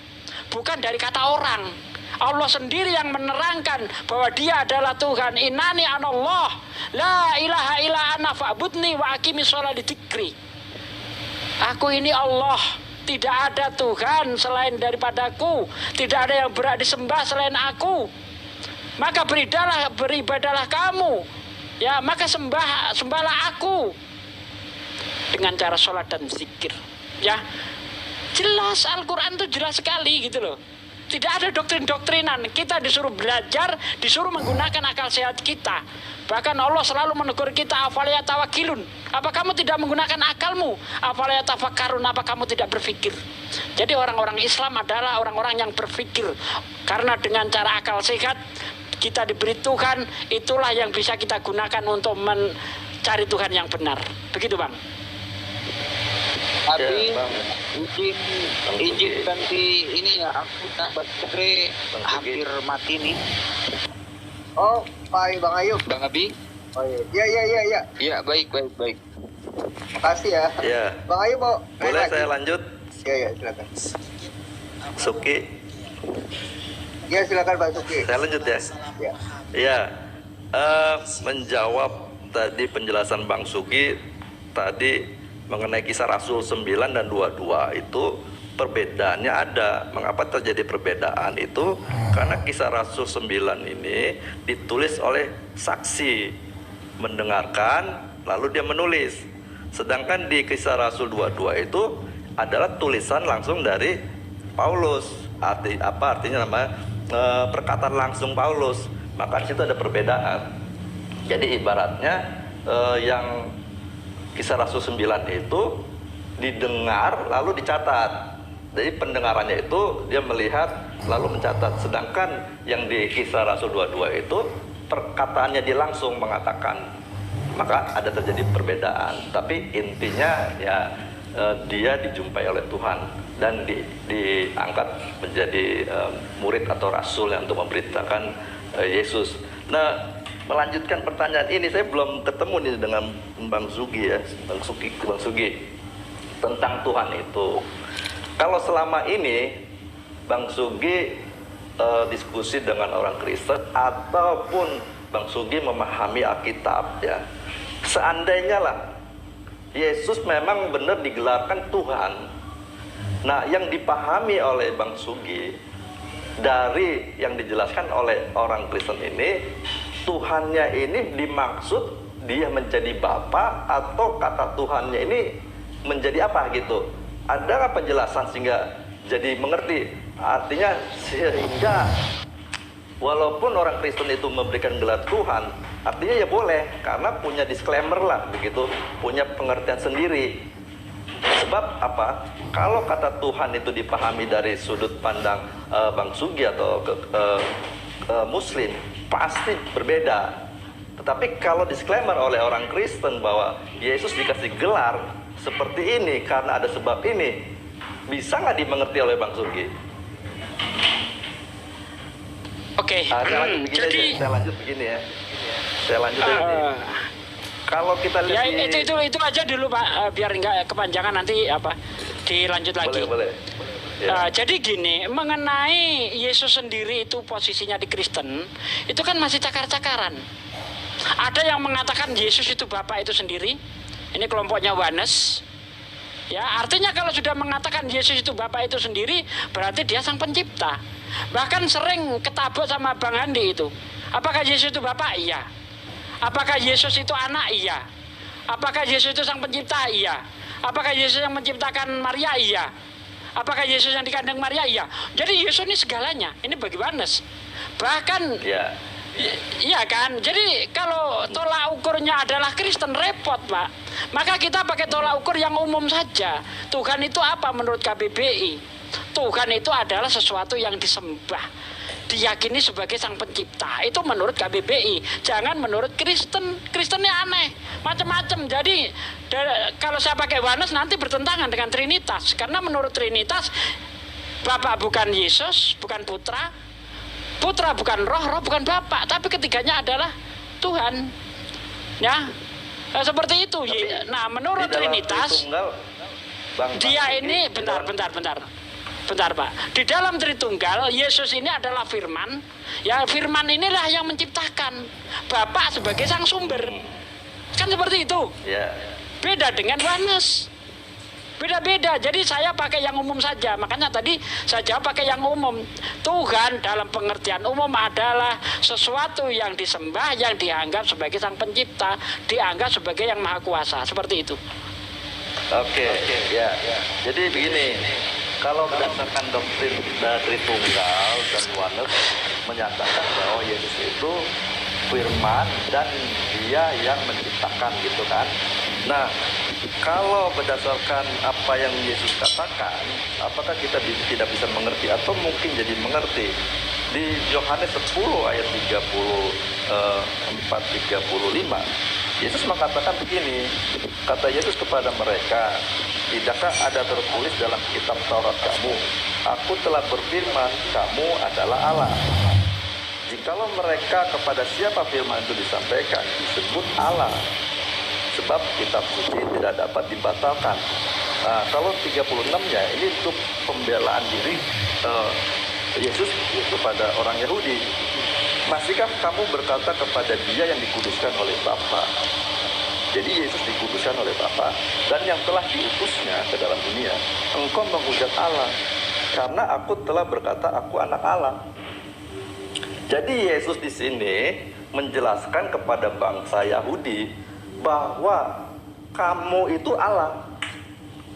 bukan dari kata orang. Allah sendiri yang menerangkan bahwa dia adalah Tuhan. Innani anallah la ilaha illa ana fa'budni wa aqimis sholata dzikri. Aku ini Allah, tidak ada Tuhan selain daripadaku, tidak ada yang berhak disembah selain aku. Maka beribadalah kamu, ya, maka sembahlah aku dengan cara sholat dan zikir. Ya, jelas Al-Quran itu jelas sekali gitu loh. Tidak ada doktrin-doktrinan. Kita disuruh belajar, disuruh menggunakan akal sehat kita. Bahkan Allah selalu menegur kita, afala yatawakilun, apa kamu tidak menggunakan akalmu? Afala yatafakkarun, apa kamu tidak berpikir? Jadi orang-orang Islam adalah orang-orang yang berpikir, karena dengan cara akal sehat kita diberi Tuhan, itulah yang bisa kita gunakan untuk mencari Tuhan yang benar. Begitu, Bang. Tapi izin ganti ini ya, aku baterai hampir mati nih. Oh, Pak Bang Ayub. Bang Abi? Oh iya. Iya. Iya, baik. Makasih ya. Ya. Bang Ayub mau Boleh lagi? saya lanjut? Iya, silakan. Suki. Iya, silakan Pak Suki. Saya lanjut ya. Iya. Iya. Menjawab tadi penjelasan Bang Sugi tadi mengenai kisah Rasul 9 dan 22 itu perbedaannya ada. Mengapa terjadi perbedaan itu? Karena kisah Rasul 9 ini ditulis oleh saksi, mendengarkan lalu dia menulis. Sedangkan di kisah Rasul 22 itu adalah tulisan langsung dari Paulus. Artinya namanya perkataan langsung Paulus. Maka di situ ada perbedaan. Jadi ibaratnya yang kisah Rasul 9 itu didengar lalu dicatat. Jadi pendengarannya itu dia melihat lalu mencatat. Sedangkan yang di kisah Rasul 22 itu perkataannya dia langsung mengatakan. Maka ada terjadi perbedaan. Tapi intinya ya dia dijumpai oleh Tuhan dan diangkat menjadi murid atau rasul yang untuk memberitakan Yesus. Nah, melanjutkan pertanyaan ini, saya belum ketemu nih dengan Bang Sugi ya, Bang Sugi tentang Tuhan itu. Kalau selama ini Bang Sugi diskusi dengan orang Kristen ataupun Bang Sugi memahami Alkitab ya, seandainya lah Yesus memang benar digelarkan Tuhan, nah yang dipahami oleh Bang Sugi dari yang dijelaskan oleh orang Kristen ini, Tuhannya ini dimaksud dia menjadi Bapa atau kata Tuhannya ini menjadi apa gitu? Ada penjelasan sehingga jadi mengerti? Artinya sehingga walaupun orang Kristen itu memberikan gelar Tuhan, artinya ya boleh karena punya disclaimer lah begitu, punya pengertian sendiri. Sebab apa? Kalau kata Tuhan itu dipahami dari sudut pandang Bang Sugi atau Muslim, pasti berbeda. Tetapi kalau disclaimer oleh orang Kristen bahwa Yesus dikasih gelar seperti ini karena ada sebab ini, bisa nggak dimengerti oleh Bang Sugi? Oke. Saya lanjut begini Jadi aja. Saya lanjut begini ya. Saya lanjut ya. Kalau kita Ya lihat itu aja dulu Pak, biar nggak kepanjangan nanti apa dilanjut lagi. boleh. Ya. Jadi gini, mengenai Yesus sendiri itu posisinya di Kristen, itu kan masih cakar-cakaran. Ada yang mengatakan Yesus itu Bapa itu sendiri. Ini kelompoknya Yohanes. Ya, artinya kalau sudah mengatakan Yesus itu Bapa itu sendiri, berarti dia sang pencipta. Bahkan sering ketabuk sama Bang Andi itu. Apakah Yesus itu Bapa? Iya. Apakah Yesus itu anak? Iya. Apakah Yesus itu sang pencipta? Iya. Apakah Yesus yang menciptakan Maria? Iya. Apakah Yesus yang dikandung Maria? Iya. Jadi Yesus ini segalanya. Ini bagi Yohanes. Bahkan iya kan. Jadi kalau tolak ukurnya adalah Kristen, repot Pak. Maka kita pakai tolak ukur yang umum saja. Tuhan itu apa menurut KBBI? Tuhan itu adalah sesuatu yang disembah, diyakini sebagai sang pencipta. Itu menurut KBBI. Jangan menurut Kristen. Kristennya aneh, macam-macam. Jadi kalau saya pakai Yohanes nanti bertentangan dengan Trinitas. Karena menurut Trinitas, Bapa bukan Yesus, bukan Putra, Putra bukan Roh, Roh bukan Bapa. Tapi ketiganya adalah Tuhan. Ya, seperti itu. Nah, menurut Trinitas, dia ini bentar Pak. Di dalam Tritunggal, Yesus ini adalah Firman. Ya, Firman inilah yang menciptakan. Bapa sebagai sang sumber. Kan seperti itu. Beda dengan Yohanes. Beda-beda. Jadi saya pakai yang umum saja. Makanya tadi saya jawab pakai yang umum. Tuhan dalam pengertian umum adalah sesuatu yang disembah, yang dianggap sebagai sang pencipta, dianggap sebagai yang maha kuasa. Seperti itu. Oke. Jadi begini, kalau berdasarkan doktrin Tritunggal dan Yohanes menyatakan bahwa Yesus itu Firman dan dia yang menciptakan gitu kan. Nah, kalau berdasarkan apa yang Yesus katakan, apakah kita tidak bisa mengerti atau mungkin jadi mengerti? Di Yohanes 10 ayat 34-35, Yesus mengatakan begini, kata Yesus kepada mereka, tidakkah ada tertulis dalam kitab Taurat kamu, aku telah berfirman, kamu adalah Allah. Jikalau mereka kepada siapa firman itu disampaikan, disebut Allah. Sebab kitab suci tidak dapat dibatalkan. Nah, kalau 36-nya ini untuk pembelaan diri Yesus kepada orang Yahudi. Masihkah kamu berkata kepada dia yang dikuduskan oleh Bapa? Jadi Yesus dikuduskan oleh Bapa dan yang telah diutusnya ke dalam dunia. Engkau menghujat Allah karena aku telah berkata aku anak Allah. Jadi Yesus di sini menjelaskan kepada bangsa Yahudi bahwa kamu itu Allah.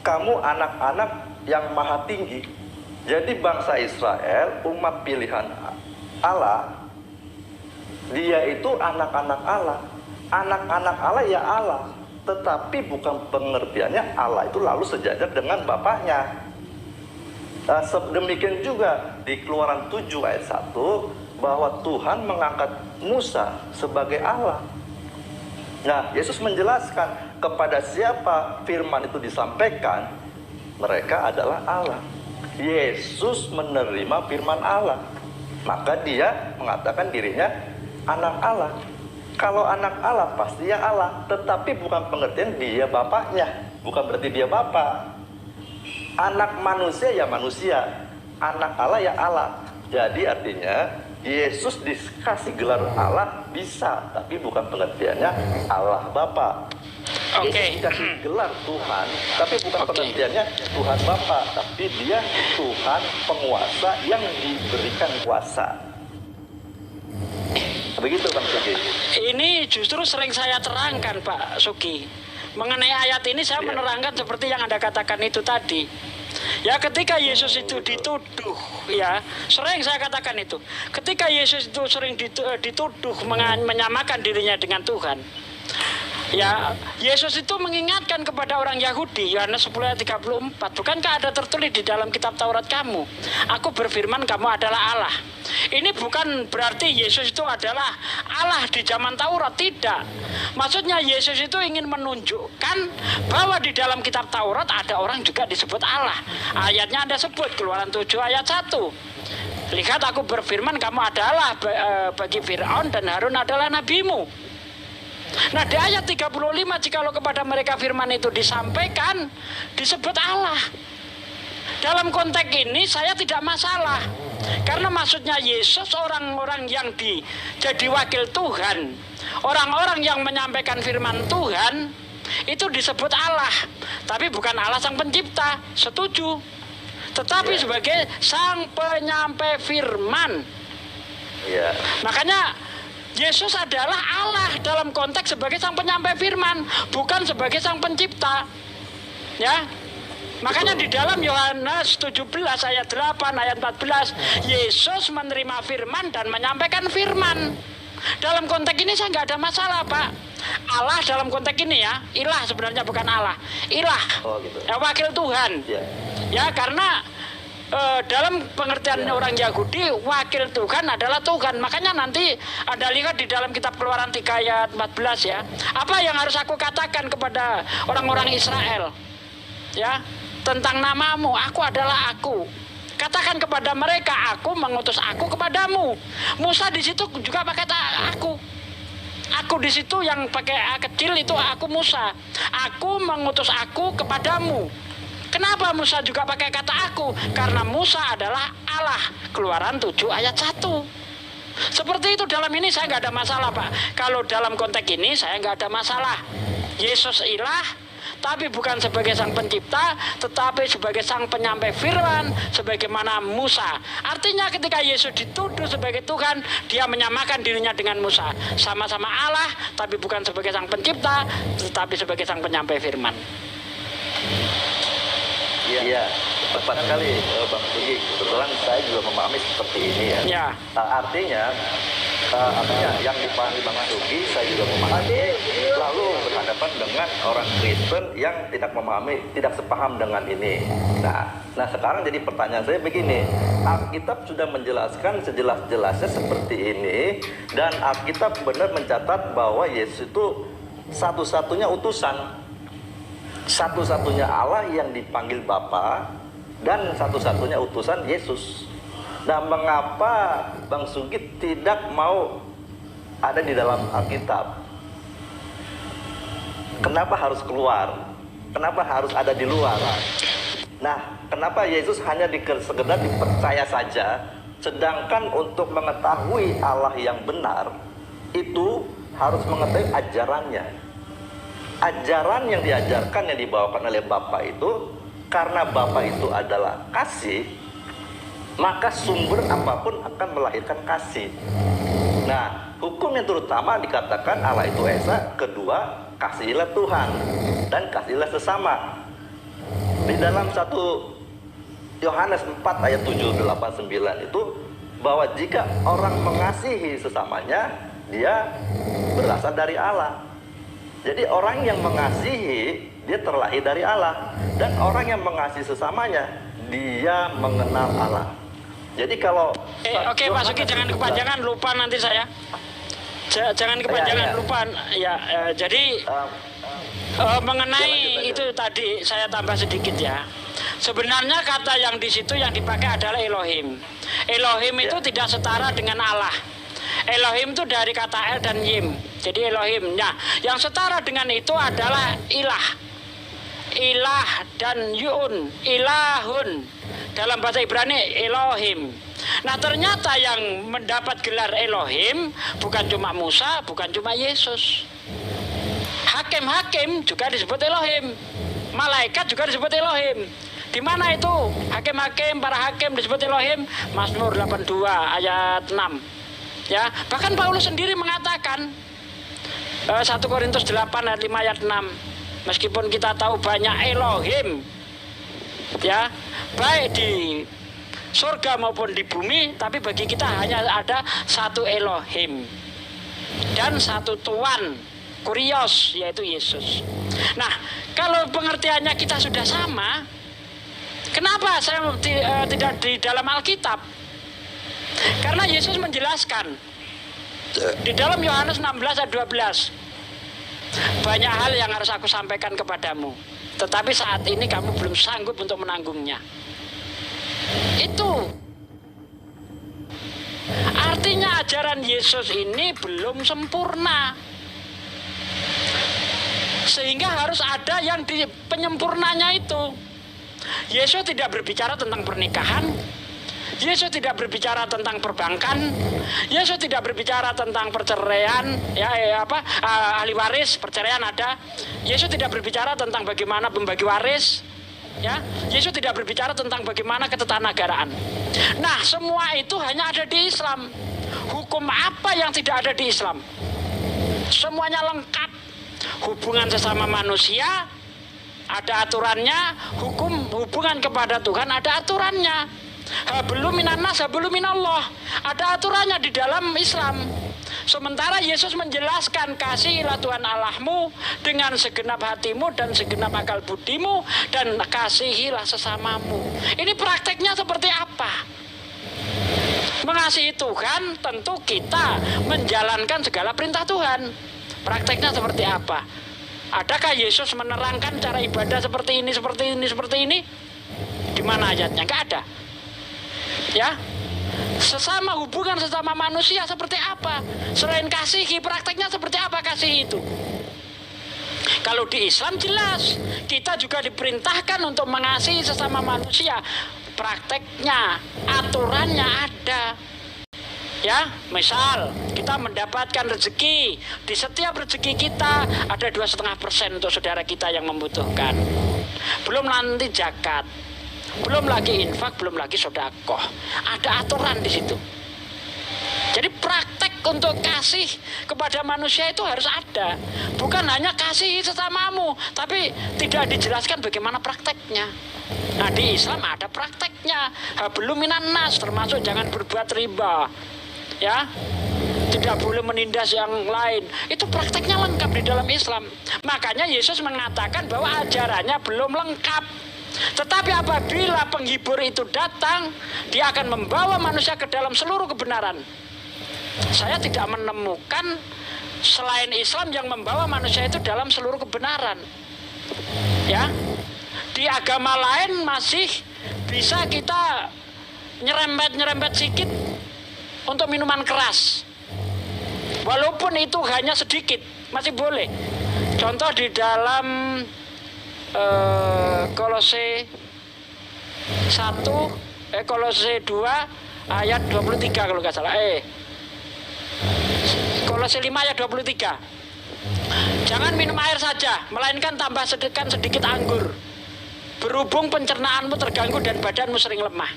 Kamu anak-anak yang maha tinggi. Jadi bangsa Israel, umat pilihan Allah, dia itu anak-anak Allah. Anak-anak Allah ya Allah. Tetapi bukan pengertiannya Allah itu lalu sejajar dengan Bapaknya. Demikian juga di Keluaran 7 ayat 1 bahwa Tuhan mengangkat Musa sebagai Allah. Nah, Yesus menjelaskan kepada siapa firman itu disampaikan, mereka adalah Allah. Yesus menerima firman Allah, maka dia mengatakan dirinya anak Allah. Kalau anak Allah pasti ya Allah, tetapi bukan pengertian dia bapaknya, bukan berarti dia bapak. Anak manusia ya manusia, anak Allah ya Allah. Jadi artinya Yesus dikasih gelar Allah bisa, tapi bukan pengertiannya Allah Bapa. Yesus dikasih gelar Tuhan, tapi bukan pengertiannya Tuhan Bapa, tapi dia Tuhan penguasa yang diberikan kuasa. Begitu Bang Sugi. Ini justru sering saya terangkan Pak Sugi. Mengenai ayat ini saya menerangkan seperti yang Anda katakan itu tadi. Ya, ketika Yesus itu dituduh, ya sering saya katakan itu, ketika Yesus itu sering dituduh menyamakan dirinya dengan Tuhan, ya Yesus itu mengingatkan kepada orang Yahudi, Yohanes 10 ayat 34, bukankah ada tertulis di dalam kitab Taurat kamu, aku berfirman kamu adalah Allah. Ini bukan berarti Yesus itu adalah Allah di zaman Taurat, tidak. Maksudnya Yesus itu ingin menunjukkan bahwa di dalam kitab Taurat ada orang juga disebut Allah. Ayatnya Anda sebut, Keluaran 7 ayat 1. Lihat aku berfirman kamu adalah bagi Fir'aun dan Harun adalah nabimu. Nah di ayat 35 jikalau kepada mereka firman itu disampaikan, disebut Allah. Dalam konteks ini saya tidak masalah, karena maksudnya Yesus orang-orang yang jadi wakil Tuhan, orang-orang yang menyampaikan firman Tuhan itu disebut Allah, tapi bukan Allah sang pencipta, setuju, tetapi sebagai sang penyampai firman. Makanya Yesus adalah Allah dalam konteks sebagai sang penyampai firman, bukan sebagai sang pencipta. Ya. Makanya di dalam Yohanes 17 ayat 8 ayat 14, Yesus menerima firman dan menyampaikan firman. Dalam konteks ini saya nggak ada masalah, Pak. Allah dalam konteks ini ya, ilah sebenarnya bukan Allah, ilah, wakil Tuhan. Ya, karena dalam pengertian orang Yahudi, wakil Tuhan adalah Tuhan. Makanya nanti Anda lihat di dalam kitab Keluaran 3 ayat 14 ya, apa yang harus aku katakan kepada orang-orang Israel ya, tentang namamu, aku adalah aku. Katakan kepada mereka, aku mengutus aku kepadamu. Musa di situ juga pakai aku. Aku di situ yang pakai A kecil itu aku Musa. Aku mengutus aku kepadamu. Kenapa Musa juga pakai kata aku? Karena Musa adalah Allah. Keluaran 7 ayat 1. Seperti itu dalam ini saya nggak ada masalah, Pak. Kalau dalam konteks ini saya nggak ada masalah. Yesus ilah, tapi bukan sebagai sang pencipta, tetapi sebagai sang penyampai firman, sebagaimana Musa. Artinya ketika Yesus dituduh sebagai Tuhan, dia menyamakan dirinya dengan Musa. Sama-sama Allah, tapi bukan sebagai sang pencipta, tetapi sebagai sang penyampai firman. Iya, tepat sekali Bang Sugi. Kebetulan saya juga memahami seperti ini ya. Ya. Artinya yang dipahami Bang Sugi, saya juga memahami. Lalu berhadapan dengan orang Kristen yang tidak memahami, tidak sepaham dengan ini. Nah sekarang jadi pertanyaan saya begini, Alkitab sudah menjelaskan sejelas-jelasnya seperti ini, dan Alkitab benar mencatat bahwa Yesus itu satu-satunya utusan, satu-satunya Allah yang dipanggil Bapa, dan satu-satunya utusan Yesus. Nah, mengapa Bang Sugit tidak mau ada di dalam Alkitab? Kenapa harus keluar? Kenapa harus ada di luar? Nah, kenapa Yesus hanya sekedar dipercaya saja, sedangkan untuk mengetahui Allah yang benar, itu harus mengetahui ajarannya. Ajaran yang diajarkan, yang dibawakan oleh Bapa itu, karena Bapa itu adalah kasih, maka sumber apapun akan melahirkan kasih. Nah, hukum yang terutama dikatakan Allah itu Esa, kedua, kasihilah Tuhan dan kasihilah sesama. Di dalam 1 Yohanes 4 ayat 7, 8, 9 itu, bahwa jika orang mengasihi sesamanya, dia berasal dari Allah. Jadi orang yang mengasihi, dia terlahir dari Allah. Dan orang yang mengasihi sesamanya, dia mengenal Allah. Jadi kalau Oke, Pak Sugi, jangan kepanjangan, lupa nanti saya. Jangan kepanjangan, lupa. Jadi mengenai itu tadi saya tambah sedikit ya. Sebenarnya kata yang di situ yang dipakai adalah Elohim. Elohim itu tidak setara dengan Allah. Elohim itu dari kata El dan Yim. Jadi Elohim. Nah, yang setara dengan itu adalah ilah. Ilah dan Yun, ilahun. Dalam bahasa Ibrani Elohim. Nah, ternyata yang mendapat gelar Elohim bukan cuma Musa, bukan cuma Yesus. Hakim-hakim juga disebut Elohim. Malaikat juga disebut Elohim. Di mana itu? Hakim-hakim, para hakim disebut Elohim. Mazmur 82 ayat 6. Ya, bahkan Paulus sendiri mengatakan 1 Korintus 8 ayat 5 ayat 6. Meskipun kita tahu banyak Elohim, ya, baik di surga maupun di bumi, tapi bagi kita hanya ada satu Elohim dan satu Tuhan, Kurios, yaitu Yesus. Nah, kalau pengertiannya kita sudah sama, kenapa saya tidak di dalam Alkitab? Karena Yesus menjelaskan di dalam Yohanes 16 ayat 12, banyak hal yang harus aku sampaikan kepadamu, tetapi saat ini kamu belum sanggup untuk menanggungnya. Itu artinya ajaran Yesus ini belum sempurna. Sehingga harus ada yang di penyempurnanya itu. Yesus tidak berbicara tentang pernikahan. Yesus tidak berbicara tentang perbankan. Yesus tidak berbicara tentang perceraian, ahli waris, perceraian ada. Yesus tidak berbicara tentang bagaimana membagi waris. Ya, Yesus tidak berbicara tentang bagaimana ketatanegaraan. Nah, semua itu hanya ada di Islam. Hukum apa yang tidak ada di Islam? Semuanya lengkap. Hubungan sesama manusia ada aturannya, hubungan kepada Tuhan ada aturannya. Hablum minannas, hablum minallah. Ada aturannya di dalam Islam. Sementara Yesus menjelaskan kasihilah Tuhan Allahmu dengan segenap hatimu dan segenap akal budimu dan kasihilah sesamamu. Ini prakteknya seperti apa? Mengasihi Tuhan tentu kita menjalankan segala perintah Tuhan. Prakteknya seperti apa? Adakah Yesus menerangkan cara ibadah seperti ini, seperti ini, seperti ini? Di mana ayatnya? Enggak ada. Ya, sesama hubungan sesama manusia seperti apa? Selain kasihi, prakteknya seperti apa kasih itu? Kalau di Islam jelas, kita juga diperintahkan untuk mengasihi sesama manusia. Prakteknya, aturannya ada. Ya, misal kita mendapatkan rezeki, di setiap rezeki kita ada 2,5% untuk saudara kita yang membutuhkan. Belum nanti zakat. Belum lagi infak, belum lagi sedekah. Ada aturan di situ. Jadi praktek untuk kasih kepada manusia itu harus ada. Bukan hanya kasih sesamamu, tapi tidak dijelaskan bagaimana prakteknya. Nah, di Islam ada prakteknya. Hablum minannas, termasuk jangan berbuat riba. Ya. Tidak boleh menindas yang lain. Itu prakteknya lengkap di dalam Islam. Makanya Yesus mengatakan bahwa ajarannya belum lengkap. Tetapi apabila penghibur itu datang, dia akan membawa manusia ke dalam seluruh kebenaran. Saya tidak menemukan selain Islam yang membawa manusia itu dalam seluruh kebenaran. Ya, di agama lain masih bisa kita nyerempet sedikit untuk minuman keras. Walaupun itu hanya sedikit, masih boleh. Contoh di dalam Kolose 2 ayat 23 kalau nggak salah. Kolose 5 ayat 23. Jangan minum air saja, melainkan tambah sedikit anggur. Berhubung pencernaanmu terganggu dan badanmu sering lemah.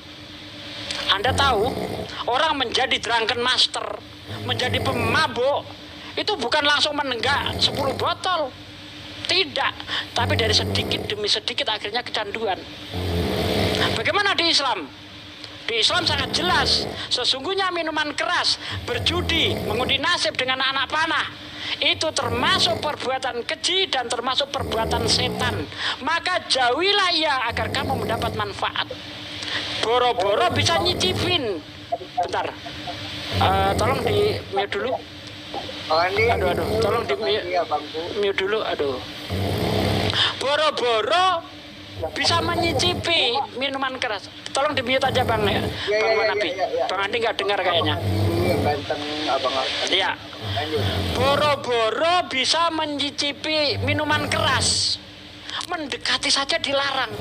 Anda tahu, orang menjadi drunken master, menjadi pemabuk, itu bukan langsung menenggak 10 botol. Tidak, tapi dari sedikit demi sedikit akhirnya kecanduan. Bagaimana di Islam? Di Islam sangat jelas, sesungguhnya minuman keras, berjudi, mengundi nasib dengan anak panah, itu termasuk perbuatan keji dan termasuk perbuatan setan. Maka jauhilah ia agar kamu mendapat manfaat. Boro-boro bisa nyicipin. Bentar, tolong di mute dulu. Aduh, tolong di mute dulu, aduh. Boro-boro bisa menyicipi minuman keras. Tolong di mute aja Bang ya. Bang Manabi. Bang Andi nggak dengar kayaknya. Iya. Boro-boro bisa menyicipi minuman keras. Mendekati saja dilarang.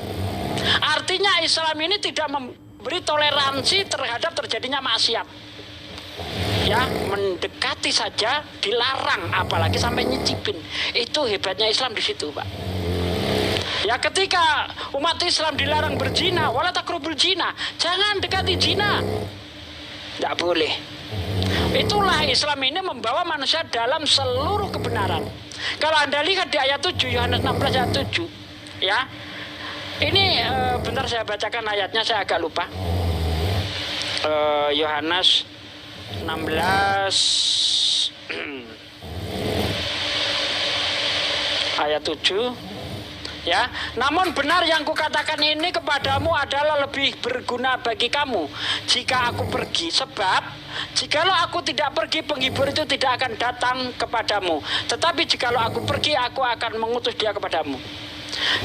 Artinya Islam ini tidak memberi toleransi terhadap terjadinya maksiat. Ya, mendekati saja dilarang, apalagi sampai nyicipin. Itu hebatnya Islam di situ, Pak. Ya, ketika umat Islam dilarang berzina, wala taqrabul zina, jangan dekati zina. Tidak boleh. Itulah Islam ini membawa manusia dalam seluruh kebenaran. Kalau Anda lihat di ayat 7, Yohanes 16 ayat 7, ya. Ini bentar saya bacakan ayatnya, saya agak lupa. Yohanes 16 ayat 7, ya. Namun benar yang kukatakan ini kepadamu adalah lebih berguna bagi kamu jika aku pergi, sebab jikalau aku tidak pergi, penghibur itu tidak akan datang kepadamu, tetapi jikalau aku pergi, aku akan mengutus dia kepadamu.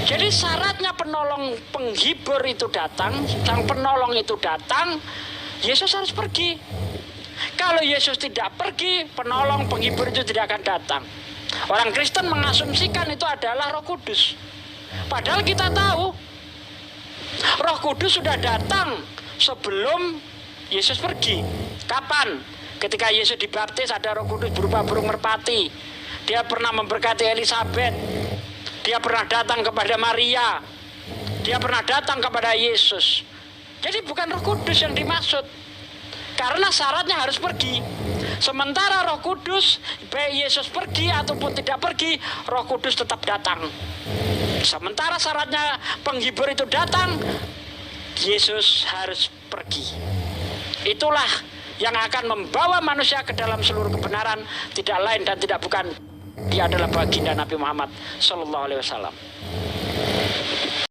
Jadi syaratnya penolong penghibur itu datang, sang penolong itu datang, Yesus harus pergi. Kalau Yesus tidak pergi, penolong penghibur itu tidak akan datang. Orang Kristen mengasumsikan itu adalah Roh Kudus. Padahal kita tahu Roh Kudus sudah datang sebelum Yesus pergi. Kapan? Ketika Yesus dibaptis ada Roh Kudus berupa burung merpati. Dia pernah memberkati Elizabeth. Dia pernah datang kepada Maria. Dia pernah datang kepada Yesus. Jadi bukan Roh Kudus yang dimaksud. Karena syaratnya harus pergi. Sementara Roh Kudus, baik Yesus pergi ataupun tidak pergi, Roh Kudus tetap datang. Sementara syaratnya penghibur itu datang, Yesus harus pergi. Itulah yang akan membawa manusia ke dalam seluruh kebenaran, tidak lain dan tidak bukan. Dia adalah baginda Nabi Muhammad Sallallahu Alaihi Wasallam.